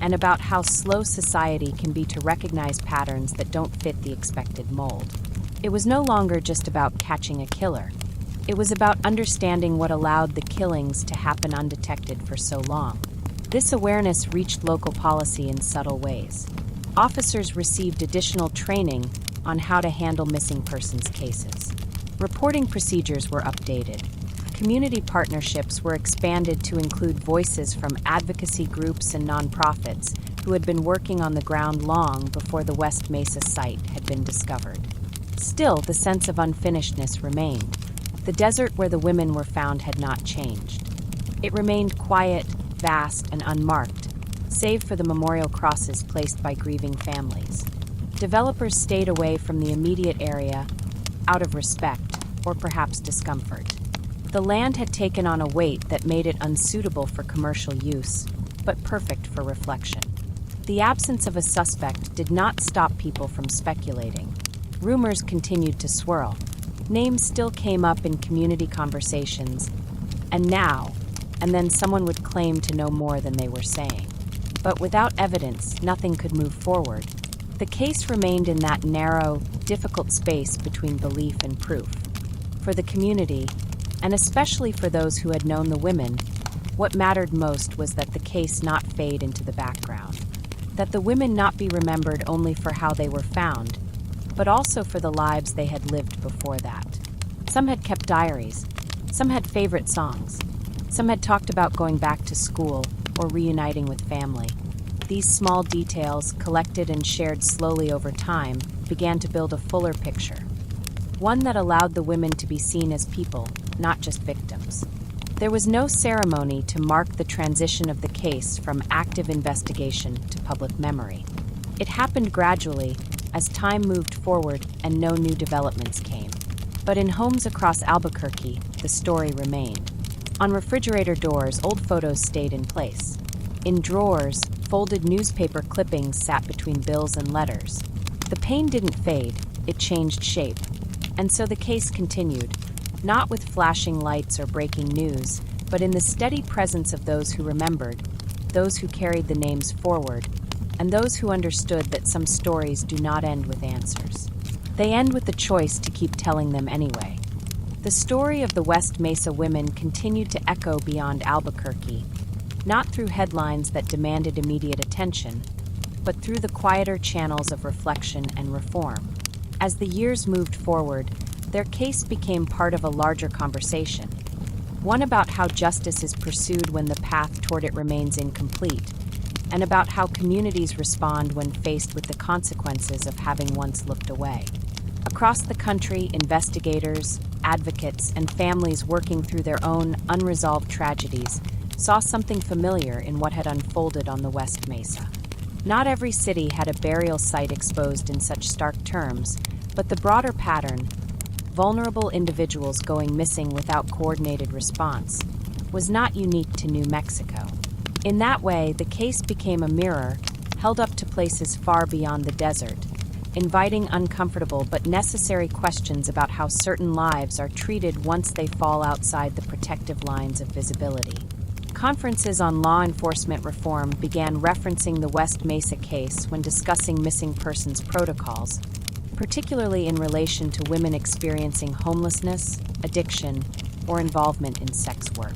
and about how slow society can be to recognize patterns that don't fit the expected mold. It was no longer just about catching a killer. It was about understanding what allowed the killings to happen undetected for so long. This awareness reached local policy in subtle ways. Officers received additional training on how to handle missing persons cases. Reporting procedures were updated. Community partnerships were expanded to include voices from advocacy groups and nonprofits who had been working on the ground long before the West Mesa site had been discovered. Still, the sense of unfinishedness remained. The desert where the women were found had not changed. It remained quiet, vast, and unmarked, save for the memorial crosses placed by grieving families. Developers stayed away from the immediate area out of respect, or perhaps discomfort. The land had taken on a weight that made it unsuitable for commercial use, but perfect for reflection. The absence of a suspect did not stop people from speculating. Rumors continued to swirl. Names still came up in community conversations, and then someone would claim to know more than they were saying. But without evidence, nothing could move forward. The case remained in that narrow, difficult space between belief and proof. For the community, and especially for those who had known the women, what mattered most was that the case not fade into the background. That the women not be remembered only for how they were found, but also for the lives they had lived before that. Some had kept diaries. Some had favorite songs. Some had talked about going back to school or reuniting with family. These small details, collected and shared slowly over time, began to build a fuller picture. One that allowed the women to be seen as people, not just victims. There was no ceremony to mark the transition of the case from active investigation to public memory. It happened gradually, as time moved forward and no new developments came. But in homes across Albuquerque, the story remained. On refrigerator doors, old photos stayed in place. In drawers, folded newspaper clippings sat between bills and letters. The pain didn't fade, it changed shape. And so the case continued, not with flashing lights or breaking news, but in the steady presence of those who remembered, those who carried the names forward, and those who understood that some stories do not end with answers. They end with the choice to keep telling them anyway. The story of the West Mesa women continued to echo beyond Albuquerque, not through headlines that demanded immediate attention, but through the quieter channels of reflection and reform. As the years moved forward, their case became part of a larger conversation, one about how justice is pursued when the path toward it remains incomplete, and about how communities respond when faced with the consequences of having once looked away. Across the country, investigators, advocates, and families working through their own unresolved tragedies saw something familiar in what had unfolded on the West Mesa. Not every city had a burial site exposed in such stark terms, but the broader pattern, vulnerable individuals going missing without coordinated response, was not unique to New Mexico. In that way, the case became a mirror held up to places far beyond the desert, inviting uncomfortable but necessary questions about how certain lives are treated once they fall outside the protective lines of visibility. Conferences on law enforcement reform began referencing the West Mesa case when discussing missing persons protocols, particularly in relation to women experiencing homelessness, addiction, or involvement in sex work.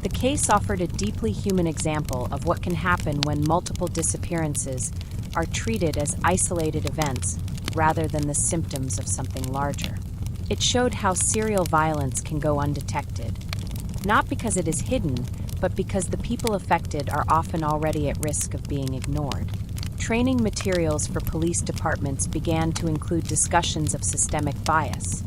The case offered a deeply human example of what can happen when multiple disappearances are treated as isolated events rather than the symptoms of something larger. It showed how serial violence can go undetected, not because it is hidden, but because the people affected are often already at risk of being ignored. Training materials for police departments began to include discussions of systemic bias,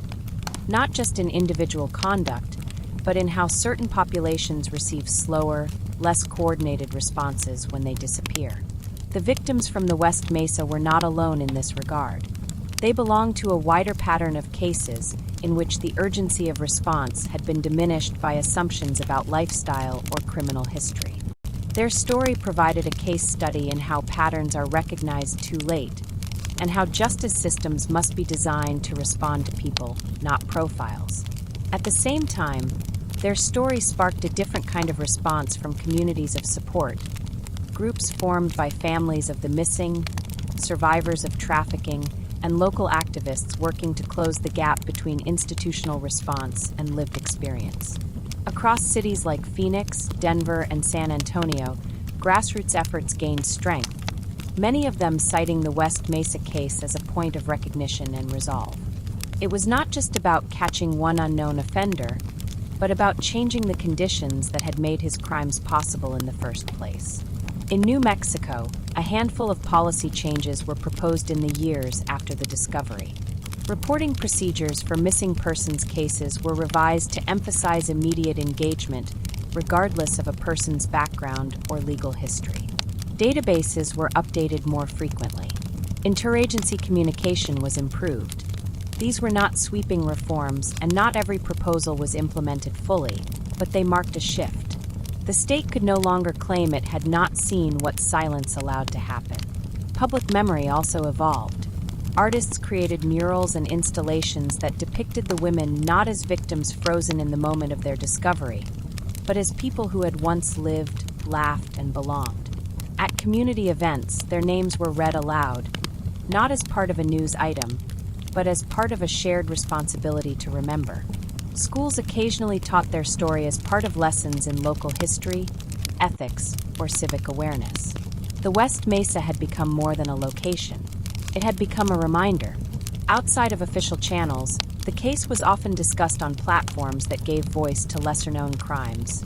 not just in individual conduct, but in how certain populations receive slower, less coordinated responses when they disappear. The victims from the West Mesa were not alone in this regard. They belonged to a wider pattern of cases in which the urgency of response had been diminished by assumptions about lifestyle or criminal history. Their story provided a case study in how patterns are recognized too late, and how justice systems must be designed to respond to people, not profiles. At the same time, their story sparked a different kind of response from communities of support, groups formed by families of the missing, survivors of trafficking, and local activists working to close the gap between institutional response and lived experience. Across cities like Phoenix, Denver, and San Antonio, grassroots efforts gained strength, many of them citing the West Mesa case as a point of recognition and resolve. It was not just about catching one unknown offender, but about changing the conditions that had made his crimes possible in the first place. In New Mexico, a handful of policy changes were proposed in the years after the discovery. Reporting procedures for missing persons cases were revised to emphasize immediate engagement, regardless of a person's background or legal history. Databases were updated more frequently. Interagency communication was improved. These were not sweeping reforms, and not every proposal was implemented fully, but they marked a shift. The state could no longer claim it had not seen what silence allowed to happen. Public memory also evolved. Artists created murals and installations that depicted the women not as victims frozen in the moment of their discovery, but as people who had once lived, laughed, and belonged. At community events, their names were read aloud, not as part of a news item, but as part of a shared responsibility to remember. Schools occasionally taught their story as part of lessons in local history, ethics, or civic awareness. The West Mesa had become more than a location. It had become a reminder. Outside of official channels, the case was often discussed on platforms that gave voice to lesser-known crimes,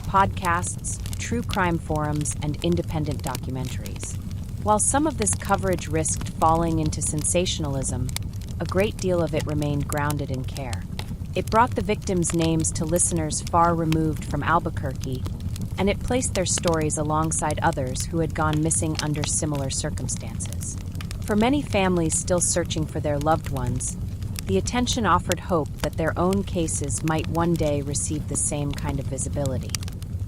podcasts, true crime forums, and independent documentaries. While some of this coverage risked falling into sensationalism, a great deal of it remained grounded in care. It brought the victims' names to listeners far removed from Albuquerque, and it placed their stories alongside others who had gone missing under similar circumstances. For many families still searching for their loved ones, the attention offered hope that their own cases might one day receive the same kind of visibility.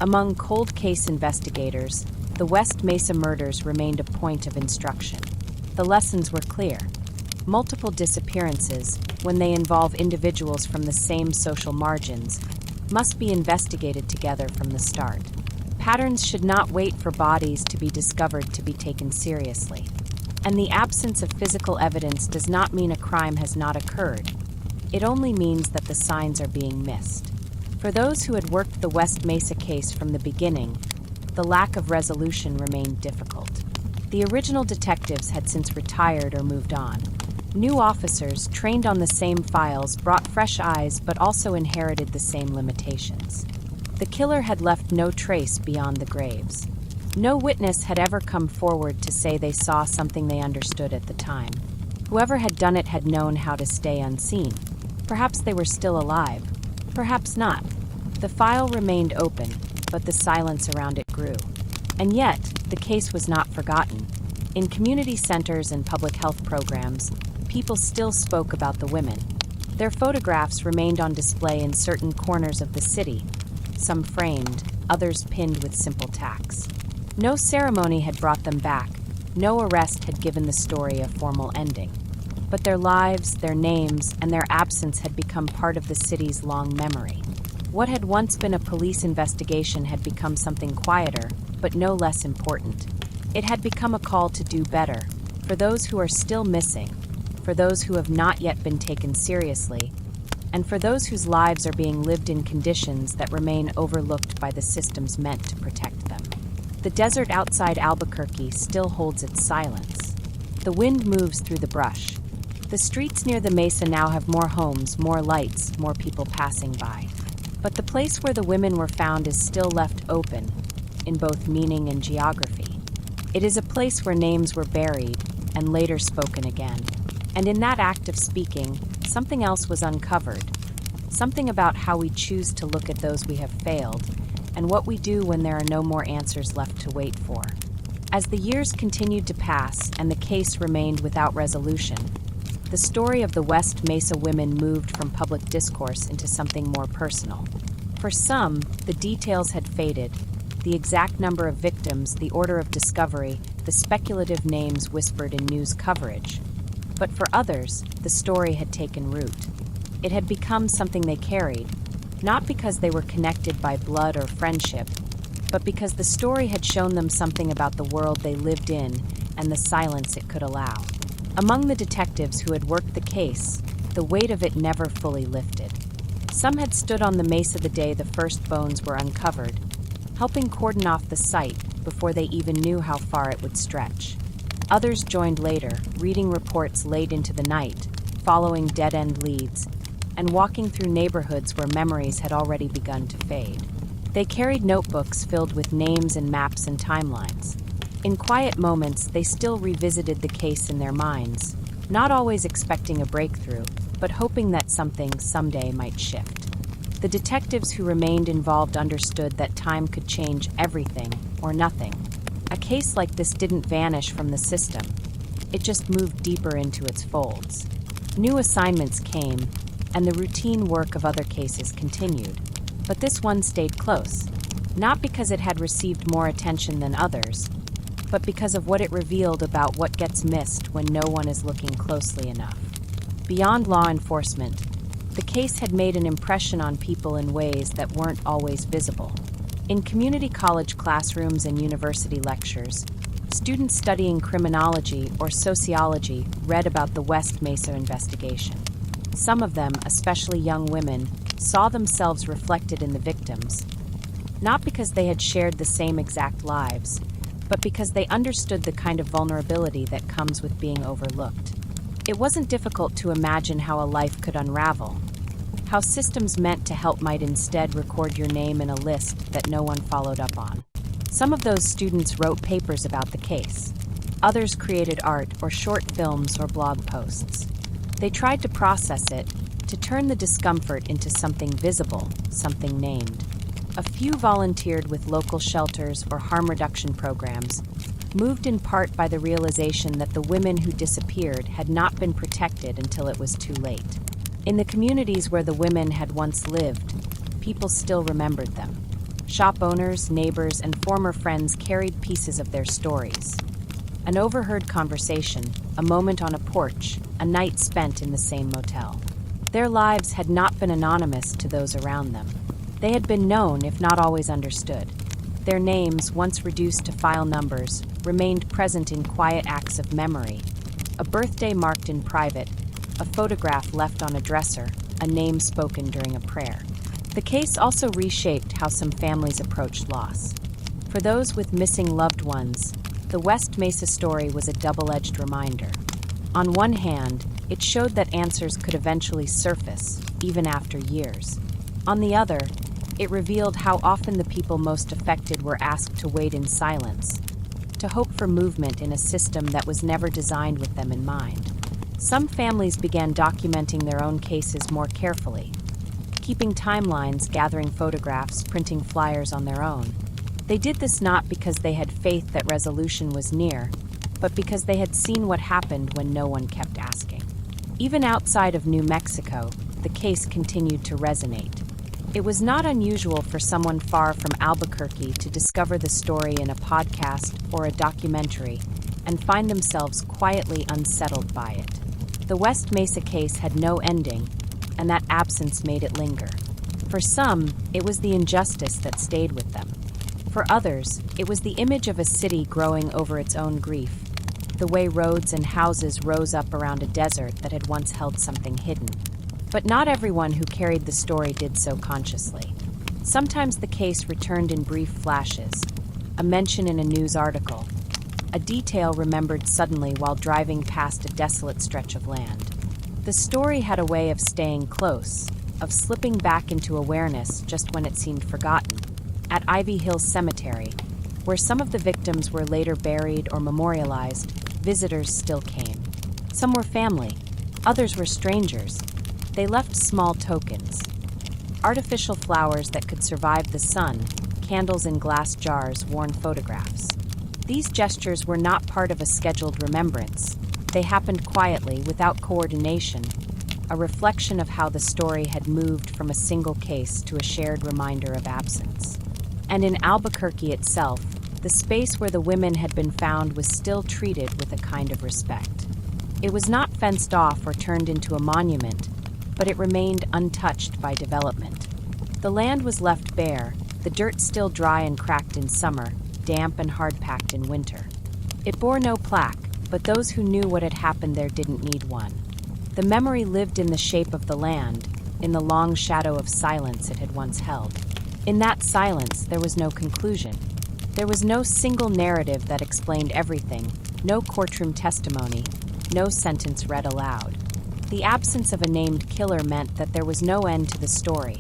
Among cold case investigators, the West Mesa murders remained a point of instruction. The lessons were clear. Multiple disappearances, when they involve individuals from the same social margins, must be investigated together from the start. Patterns should not wait for bodies to be discovered to be taken seriously. And the absence of physical evidence does not mean a crime has not occurred. It only means that the signs are being missed. For those who had worked the West Mesa case from the beginning, the lack of resolution remained difficult. The original detectives had since retired or moved on. New officers, trained on the same files, brought fresh eyes but also inherited the same limitations. The killer had left no trace beyond the graves. No witness had ever come forward to say they saw something they understood at the time. Whoever had done it had known how to stay unseen. Perhaps they were still alive. Perhaps not. The file remained open, but the silence around it grew. And yet, the case was not forgotten. In community centers and public health programs, people still spoke about the women. Their photographs remained on display in certain corners of the city, some framed, others pinned with simple tacks. No ceremony had brought them back, no arrest had given the story a formal ending. But their lives, their names, and their absence had become part of the city's long memory. What had once been a police investigation had become something quieter, but no less important. It had become a call to do better, for those who are still missing, for those who have not yet been taken seriously, and for those whose lives are being lived in conditions that remain overlooked by the systems meant to protect them. The desert outside Albuquerque still holds its silence. The wind moves through the brush. The streets near the mesa now have more homes, more lights, more people passing by. But the place where the women were found is still left open, in both meaning and geography. It is a place where names were buried and later spoken again. And in that act of speaking, something else was uncovered. Something about how we choose to look at those we have failed, and what we do when there are no more answers left to wait for. As the years continued to pass and the case remained without resolution, the story of the West Mesa women moved from public discourse into something more personal. For some, the details had faded, the exact number of victims, the order of discovery, the speculative names whispered in news coverage. But for others, the story had taken root. It had become something they carried, not because they were connected by blood or friendship, but because the story had shown them something about the world they lived in and the silence it could allow. Among the detectives who had worked the case, the weight of it never fully lifted. Some had stood on the mesa the day the first bones were uncovered, helping cordon off the site before they even knew how far it would stretch. Others joined later, reading reports late into the night, following dead-end leads, and walking through neighborhoods where memories had already begun to fade. They carried notebooks filled with names and maps and timelines. In quiet moments, they still revisited the case in their minds, not always expecting a breakthrough, but hoping that something someday might shift. The detectives who remained involved understood that time could change everything or nothing. A case like this didn't vanish from the system. It just moved deeper into its folds. New assignments came, and the routine work of other cases continued. But this one stayed close, not because it had received more attention than others, but because of what it revealed about what gets missed when no one is looking closely enough. Beyond law enforcement, the case had made an impression on people in ways that weren't always visible. In community college classrooms and university lectures, students studying criminology or sociology read about the West Mesa investigation. Some of them, especially young women, saw themselves reflected in the victims, not because they had shared the same exact lives, but because they understood the kind of vulnerability that comes with being overlooked. It wasn't difficult to imagine how a life could unravel, how systems meant to help might instead record your name in a list that no one followed up on. Some of those students wrote papers about the case. Others created art or short films or blog posts. They tried to process it, to turn the discomfort into something visible, something named. A few volunteered with local shelters or harm reduction programs, moved in part by the realization that the women who disappeared had not been protected until it was too late. In the communities where the women had once lived, people still remembered them. Shop owners, neighbors, and former friends carried pieces of their stories. An overheard conversation, a moment on a porch, a night spent in the same motel. Their lives had not been anonymous to those around them. They had been known, if not always understood. Their names, once reduced to file numbers, remained present in quiet acts of memory. A birthday marked in private, a photograph left on a dresser, a name spoken during a prayer. The case also reshaped how some families approached loss. For those with missing loved ones, the West Mesa story was a double-edged reminder. On one hand, it showed that answers could eventually surface, even after years. On the other, it revealed how often the people most affected were asked to wait in silence, to hope for movement in a system that was never designed with them in mind. Some families began documenting their own cases more carefully, keeping timelines, gathering photographs, printing flyers on their own. They did this not because they had faith that resolution was near, but because they had seen what happened when no one kept asking. Even outside of New Mexico, the case continued to resonate. It was not unusual for someone far from Albuquerque to discover the story in a podcast or a documentary and find themselves quietly unsettled by it. The West Mesa case had no ending, and that absence made it linger. For some, it was the injustice that stayed with them. For others, it was the image of a city growing over its own grief, the way roads and houses rose up around a desert that had once held something hidden. But not everyone who carried the story did so consciously. Sometimes the case returned in brief flashes, a mention in a news article, a detail remembered suddenly while driving past a desolate stretch of land. The story had a way of staying close, of slipping back into awareness just when it seemed forgotten. At Ivy Hill Cemetery, where some of the victims were later buried or memorialized, visitors still came. Some were family, others were strangers. They left small tokens. Artificial flowers that could survive the sun, candles in glass jars, worn photographs. These gestures were not part of a scheduled remembrance. They happened quietly, without coordination, a reflection of how the story had moved from a single case to a shared reminder of absence. And in Albuquerque itself, the space where the women had been found was still treated with a kind of respect. It was not fenced off or turned into a monument, but it remained untouched by development. The land was left bare, the dirt still dry and cracked in summer, damp and hard-packed in winter. It bore no plaque, but those who knew what had happened there didn't need one. The memory lived in the shape of the land, in the long shadow of silence it had once held. In that silence, there was no conclusion. There was no single narrative that explained everything, no courtroom testimony, no sentence read aloud. The absence of a named killer meant that there was no end to the story,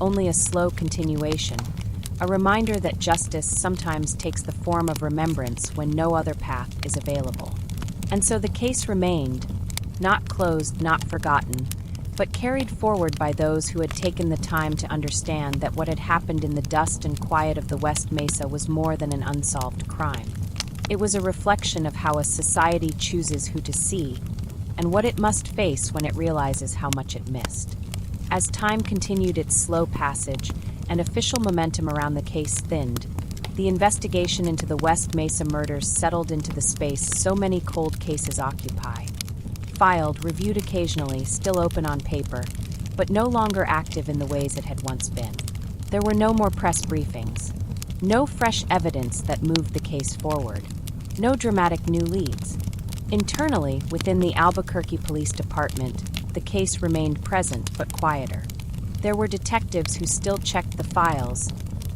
only a slow continuation, a reminder that justice sometimes takes the form of remembrance when no other path is available. And so the case remained, not closed, not forgotten, but carried forward by those who had taken the time to understand that what had happened in the dust and quiet of the West Mesa was more than an unsolved crime. It was a reflection of how a society chooses who to see, and what it must face when it realizes how much it missed. As time continued its slow passage and official momentum around the case thinned, the investigation into the West Mesa murders settled into the space so many cold cases occupy. Filed, reviewed occasionally, still open on paper, but no longer active in the ways it had once been. There were no more press briefings, no fresh evidence that moved the case forward, no dramatic new leads. Internally, within the Albuquerque Police Department, the case remained present but quieter. There were detectives who still checked the files,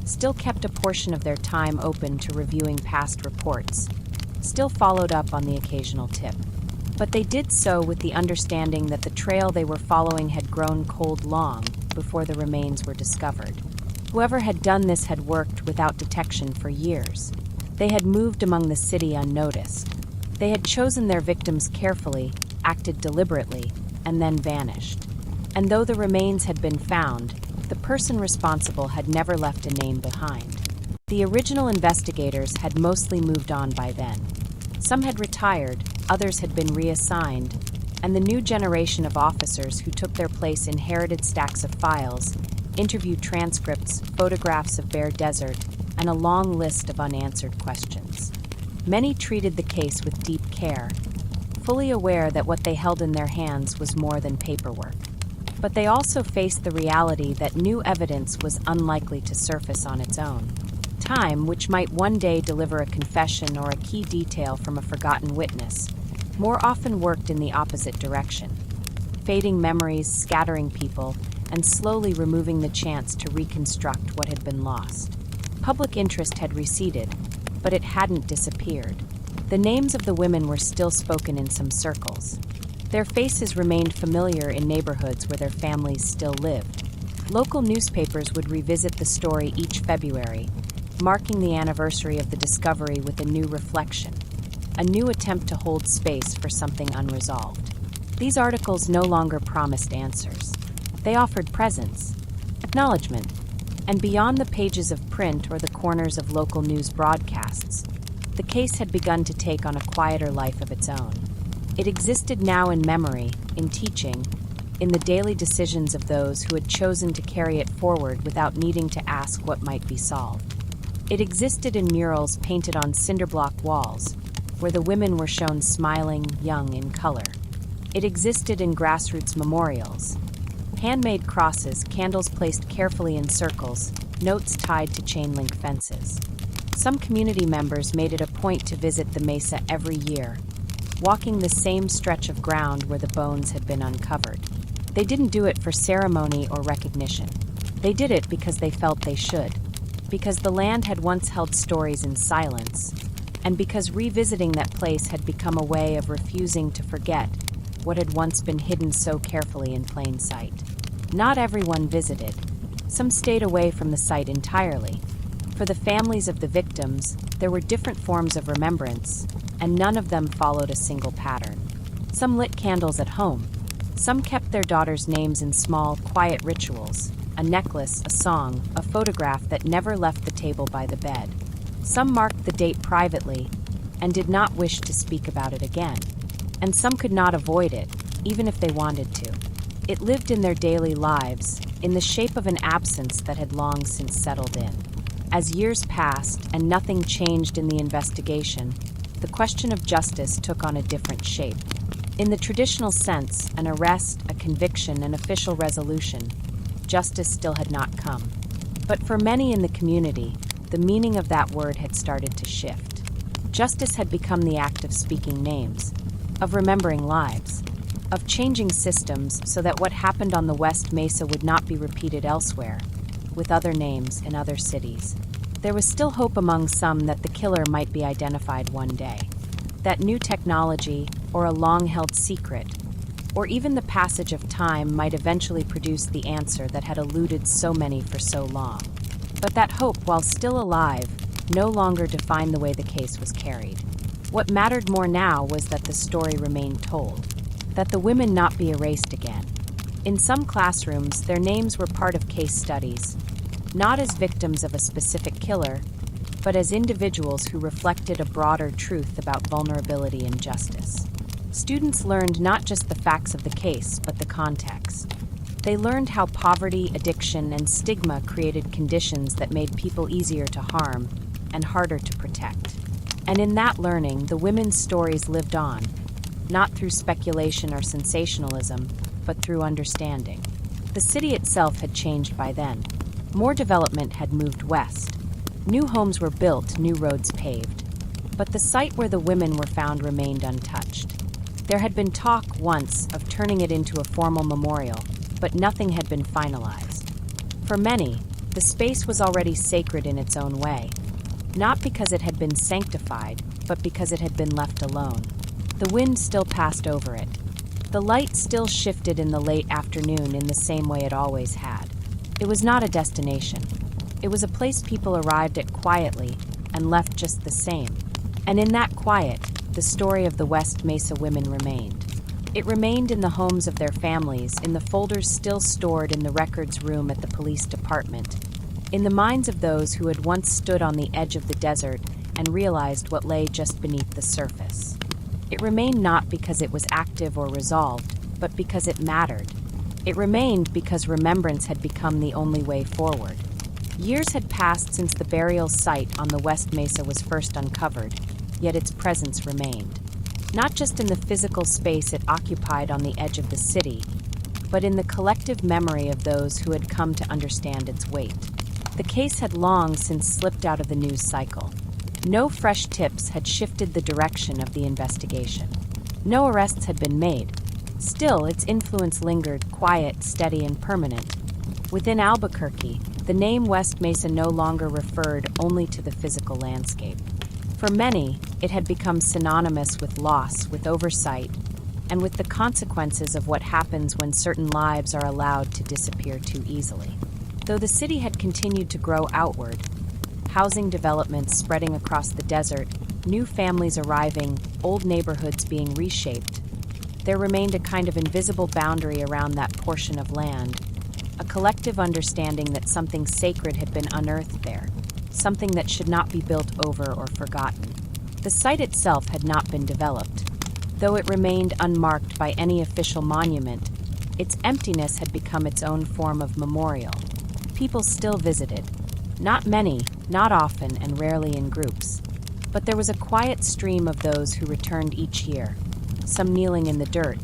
still kept a portion of their time open to reviewing past reports, still followed up on the occasional tip. But they did so with the understanding that the trail they were following had grown cold long before the remains were discovered. Whoever had done this had worked without detection for years. They had moved among the city unnoticed. They had chosen their victims carefully, acted deliberately, and then vanished. And though the remains had been found, the person responsible had never left a name behind. The original investigators had mostly moved on by then. Some had retired, others had been reassigned, and the new generation of officers who took their place inherited stacks of files, interview transcripts, photographs of bare desert, and a long list of unanswered questions. Many treated the case with deep care, fully aware that what they held in their hands was more than paperwork. But they also faced the reality that new evidence was unlikely to surface on its own. Time, which might one day deliver a confession or a key detail from a forgotten witness, more often worked in the opposite direction, fading memories, scattering people, and slowly removing the chance to reconstruct what had been lost. Public interest had receded, but it hadn't disappeared. The names of the women were still spoken in some circles. Their faces remained familiar in neighborhoods where their families still lived. Local newspapers would revisit the story each February, marking the anniversary of the discovery with a new reflection, a new attempt to hold space for something unresolved. These articles no longer promised answers. They offered presence, acknowledgement, and beyond the pages of print or the corners of local news broadcasts, the case had begun to take on a quieter life of its own. It existed now in memory, in teaching, in the daily decisions of those who had chosen to carry it forward without needing to ask what might be solved. It existed in murals painted on cinderblock walls, where the women were shown smiling, young in color. It existed in grassroots memorials, handmade crosses, candles placed carefully in circles, notes tied to chain-link fences. Some community members made it a point to visit the mesa every year, walking the same stretch of ground where the bones had been uncovered. They didn't do it for ceremony or recognition. They did it because they felt they should, because the land had once held stories in silence, and because revisiting that place had become a way of refusing to forget what had once been hidden so carefully in plain sight. Not everyone visited. Some stayed away from the site entirely. For the families of the victims, there were different forms of remembrance, and none of them followed a single pattern. Some lit candles at home. Some kept their daughters' names in small, quiet rituals, a necklace, a song, a photograph that never left the table by the bed. Some marked the date privately and did not wish to speak about it again. And some could not avoid it, even if they wanted to. It lived in their daily lives, in the shape of an absence that had long since settled in. As years passed and nothing changed in the investigation, the question of justice took on a different shape. In the traditional sense, an arrest, a conviction, an official resolution, justice still had not come. But for many in the community, the meaning of that word had started to shift. Justice had become the act of speaking names, of remembering lives, of changing systems so that what happened on the West Mesa would not be repeated elsewhere, with other names in other cities. There was still hope among some that the killer might be identified one day, that new technology, or a long-held secret, or even the passage of time might eventually produce the answer that had eluded so many for so long. But that hope, while still alive, no longer defined the way the case was carried. What mattered more now was that the story remained told, that the women not be erased again. In some classrooms, their names were part of case studies, not as victims of a specific killer, but as individuals who reflected a broader truth about vulnerability and justice. Students learned not just the facts of the case, but the context. They learned how poverty, addiction, and stigma created conditions that made people easier to harm and harder to protect. And in that learning, the women's stories lived on, not through speculation or sensationalism, but through understanding. The city itself had changed by then. More development had moved west. New homes were built, new roads paved. But the site where the women were found remained untouched. There had been talk once of turning it into a formal memorial, but nothing had been finalized. For many, the space was already sacred in its own way, not because it had been sanctified, but because it had been left alone. The wind still passed over it. The light still shifted in the late afternoon in the same way it always had. It was not a destination. It was a place people arrived at quietly and left just the same. And in that quiet, the story of the West Mesa women remained. It remained in the homes of their families, in the folders still stored in the records room at the police department, in the minds of those who had once stood on the edge of the desert and realized what lay just beneath the surface. It remained not because it was active or resolved, but because it mattered. It remained because remembrance had become the only way forward. Years had passed since the burial site on the West Mesa was first uncovered, yet its presence remained. Not just in the physical space it occupied on the edge of the city, but in the collective memory of those who had come to understand its weight. The case had long since slipped out of the news cycle. No fresh tips had shifted the direction of the investigation. No arrests had been made. Still, its influence lingered, quiet, steady, and permanent. Within Albuquerque, the name West Mesa no longer referred only to the physical landscape. For many, it had become synonymous with loss, with oversight, and with the consequences of what happens when certain lives are allowed to disappear too easily. Though the city had continued to grow outward, housing developments spreading across the desert, new families arriving, old neighborhoods being reshaped, there remained a kind of invisible boundary around that portion of land, a collective understanding that something sacred had been unearthed there, something that should not be built over or forgotten. The site itself had not been developed. Though it remained unmarked by any official monument, its emptiness had become its own form of memorial. People still visited. Not many, not often, and rarely in groups. But there was a quiet stream of those who returned each year, some kneeling in the dirt,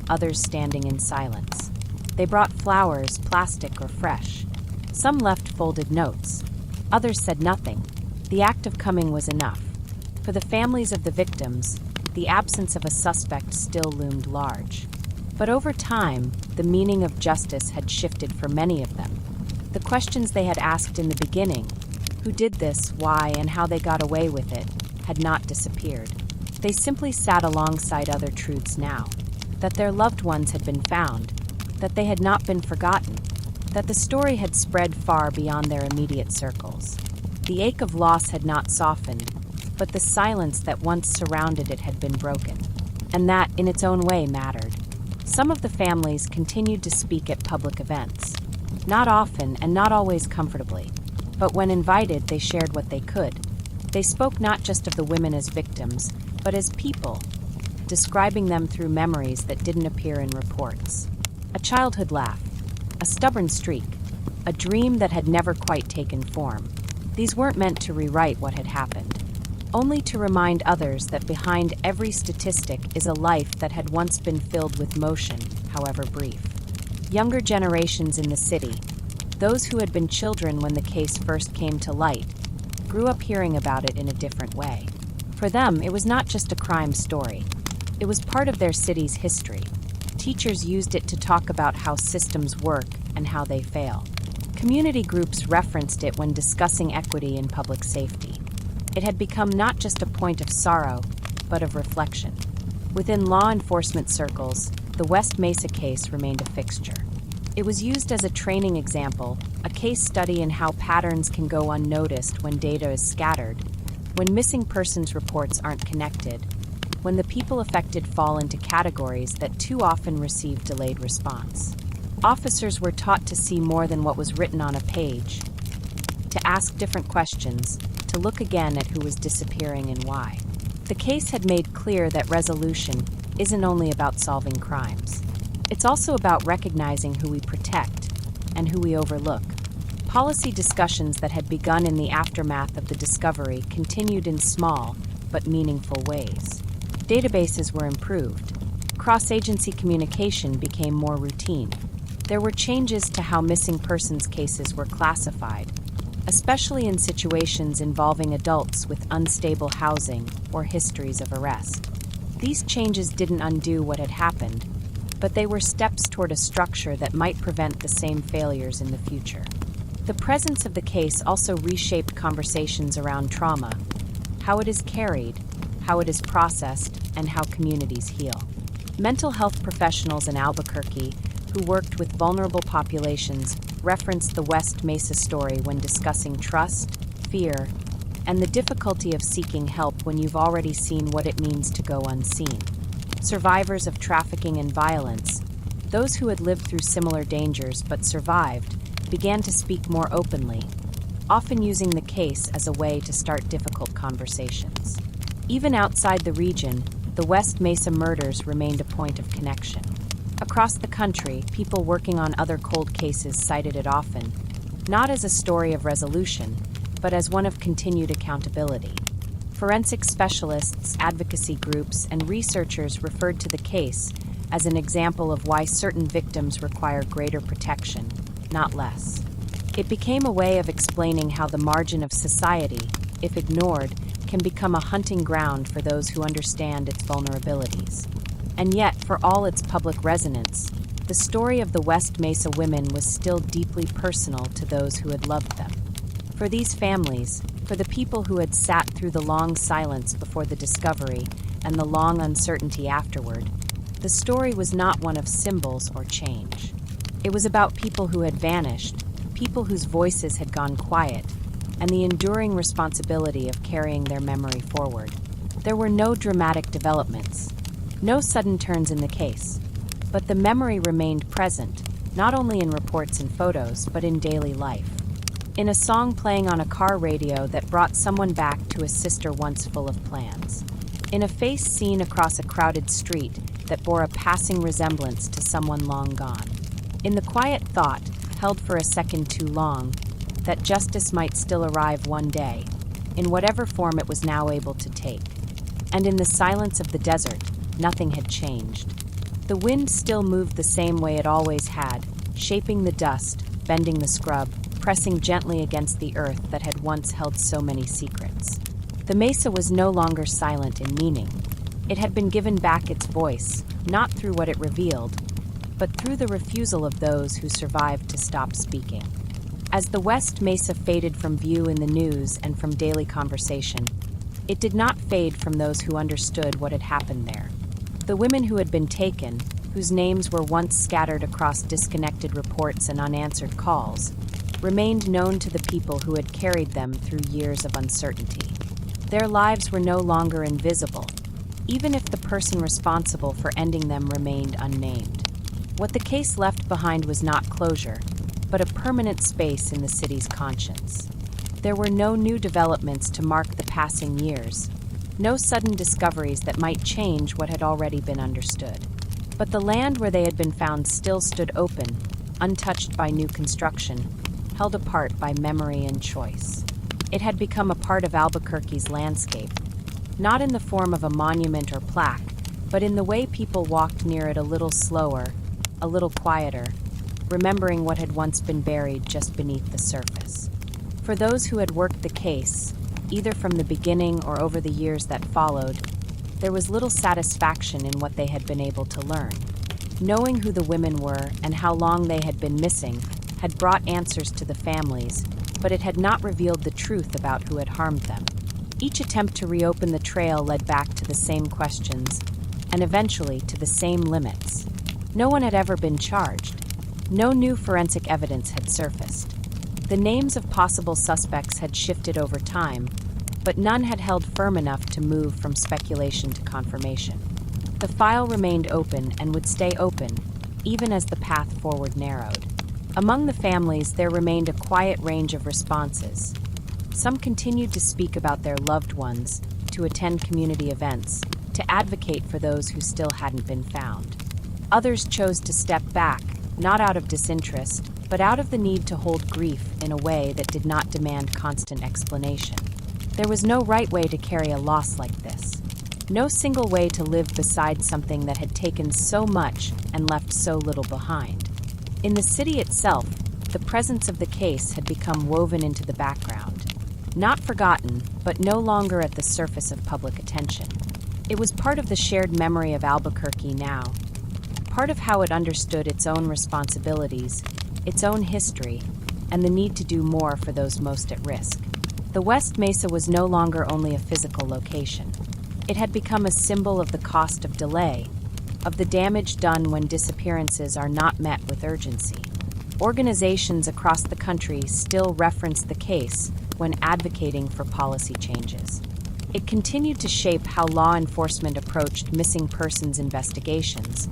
others standing in silence. They brought flowers, plastic or fresh. Some left folded notes. Others said nothing. The act of coming was enough. For the families of the victims, the absence of a suspect still loomed large. But over time, the meaning of justice had shifted for many of them. The questions they had asked in the beginning, who did this, why, and how they got away with it, had not disappeared. They simply sat alongside other truths now. That their loved ones had been found, that they had not been forgotten, that the story had spread far beyond their immediate circles. The ache of loss had not softened, but the silence that once surrounded it had been broken. And that, in its own way, mattered. Some of the families continued to speak at public events. Not often and not always comfortably, but when invited, they shared what they could. They spoke not just of the women as victims, but as people, describing them through memories that didn't appear in reports. A childhood laugh, a stubborn streak, a dream that had never quite taken form. These weren't meant to rewrite what had happened, only to remind others that behind every statistic is a life that had once been filled with motion, however brief. Younger generations in the city, those who had been children when the case first came to light, grew up hearing about it in a different way. For them, it was not just a crime story. It was part of their city's history. Teachers used it to talk about how systems work and how they fail. Community groups referenced it when discussing equity in public safety. It had become not just a point of sorrow, but of reflection. Within law enforcement circles, the West Mesa case remained a fixture. It was used as a training example, a case study in how patterns can go unnoticed when data is scattered, when missing persons reports aren't connected, when the people affected fall into categories that too often receive delayed response. Officers were taught to see more than what was written on a page, to ask different questions, to look again at who was disappearing and why. The case had made clear that resolution isn't only about solving crimes. It's also about recognizing who we protect and who we overlook. Policy discussions that had begun in the aftermath of the discovery continued in small but meaningful ways. Databases were improved. Cross-agency communication became more routine. There were changes to how missing persons cases were classified, especially in situations involving adults with unstable housing or histories of arrest. These changes didn't undo what had happened, but they were steps toward a structure that might prevent the same failures in the future. The presence of the case also reshaped conversations around trauma, how it is carried, how it is processed, and how communities heal. Mental health professionals in Albuquerque, who worked with vulnerable populations, referenced the West Mesa story when discussing trust, fear, and the difficulty of seeking help when you've already seen what it means to go unseen. Survivors of trafficking and violence, those who had lived through similar dangers but survived, began to speak more openly, often using the case as a way to start difficult conversations. Even outside the region, the West Mesa murders remained a point of connection. Across the country, people working on other cold cases cited it often, not as a story of resolution, but as one of continued accountability. Forensic specialists, advocacy groups, and researchers referred to the case as an example of why certain victims require greater protection, not less. It became a way of explaining how the margin of society, if ignored, can become a hunting ground for those who understand its vulnerabilities. And yet, for all its public resonance, the story of the West Mesa women was still deeply personal to those who had loved them. For these families, for the people who had sat through the long silence before the discovery and the long uncertainty afterward, the story was not one of symbols or change. It was about people who had vanished, people whose voices had gone quiet, and the enduring responsibility of carrying their memory forward. There were no dramatic developments, no sudden turns in the case, but the memory remained present, not only in reports and photos, but in daily life. In a song playing on a car radio that brought someone back to a sister once full of plans. In a face seen across a crowded street that bore a passing resemblance to someone long gone. In the quiet thought, held for a second too long, that justice might still arrive one day, in whatever form it was now able to take. And in the silence of the desert, nothing had changed. The wind still moved the same way it always had, shaping the dust, bending the scrub, pressing gently against the earth that had once held so many secrets. The mesa was no longer silent in meaning. It had been given back its voice, not through what it revealed, but through the refusal of those who survived to stop speaking. As the West Mesa faded from view in the news and from daily conversation, it did not fade from those who understood what had happened there. The women who had been taken, whose names were once scattered across disconnected reports and unanswered calls, remained known to the people who had carried them through years of uncertainty. Their lives were no longer invisible, even if the person responsible for ending them remained unnamed. What the case left behind was not closure, but a permanent space in the city's conscience. There were no new developments to mark the passing years, no sudden discoveries that might change what had already been understood. But the land where they had been found still stood open, untouched by new construction, held apart by memory and choice. It had become a part of Albuquerque's landscape, not in the form of a monument or plaque, but in the way people walked near it a little slower, a little quieter, remembering what had once been buried just beneath the surface. For those who had worked the case, either from the beginning or over the years that followed, there was little satisfaction in what they had been able to learn. Knowing who the women were and how long they had been missing had brought answers to the families, but it had not revealed the truth about who had harmed them. Each attempt to reopen the trail led back to the same questions, and eventually to the same limits. No one had ever been charged. No new forensic evidence had surfaced. The names of possible suspects had shifted over time, but none had held firm enough to move from speculation to confirmation. The file remained open and would stay open, even as the path forward narrowed. Among the families, there remained a quiet range of responses. Some continued to speak about their loved ones, to attend community events, to advocate for those who still hadn't been found. Others chose to step back, not out of disinterest, but out of the need to hold grief in a way that did not demand constant explanation. There was no right way to carry a loss like this. No single way to live beside something that had taken so much and left so little behind. In the city itself, the presence of the case had become woven into the background. Not forgotten, but no longer at the surface of public attention. It was part of the shared memory of Albuquerque now, part of how it understood its own responsibilities, its own history, and the need to do more for those most at risk. The West Mesa was no longer only a physical location. It had become a symbol of the cost of delay, of the damage done when disappearances are not met with urgency. Organizations across the country still referenced the case when advocating for policy changes. It continued to shape how law enforcement approached missing persons investigations,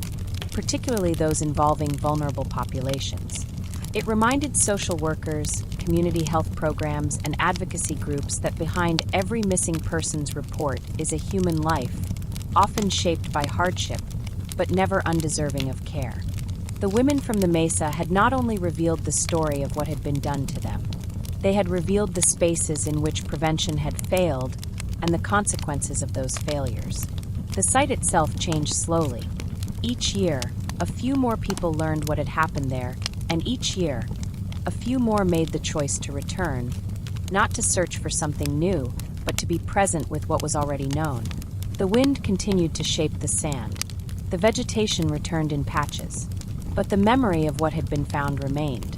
particularly those involving vulnerable populations. It reminded social workers, community health programs, and advocacy groups that behind every missing persons report is a human life, often shaped by hardship, but never undeserving of care. The women from the Mesa had not only revealed the story of what had been done to them, they had revealed the spaces in which prevention had failed and the consequences of those failures. The site itself changed slowly. Each year, a few more people learned what had happened there, and each year, a few more made the choice to return, not to search for something new, but to be present with what was already known. The wind continued to shape the sand. The vegetation returned in patches, but the memory of what had been found remained.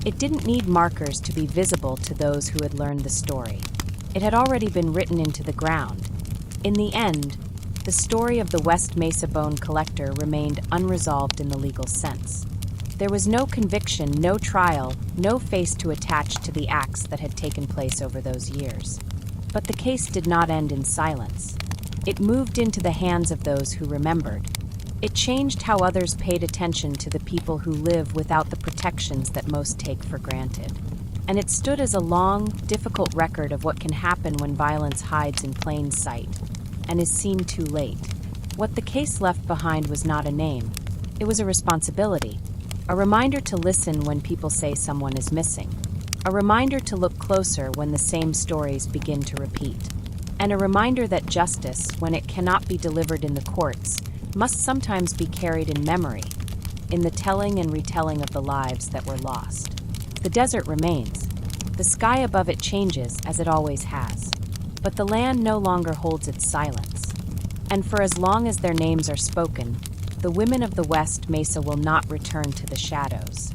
It didn't need markers to be visible to those who had learned the story. It had already been written into the ground. In the end, the story of the West Mesa bone collector remained unresolved in the legal sense. There was no conviction, no trial, no face to attach to the acts that had taken place over those years. But the case did not end in silence. It moved into the hands of those who remembered. It changed how others paid attention to the people who live without the protections that most take for granted. And it stood as a long, difficult record of what can happen when violence hides in plain sight and is seen too late. What the case left behind was not a name. It was a responsibility. A reminder to listen when people say someone is missing. A reminder to look closer when the same stories begin to repeat. And a reminder that justice, when it cannot be delivered in the courts, must sometimes be carried in memory, in the telling and retelling of the lives that were lost. The desert remains. The sky above it changes, as it always has. But the land no longer holds its silence. And for as long as their names are spoken, the women of the West Mesa will not return to the shadows.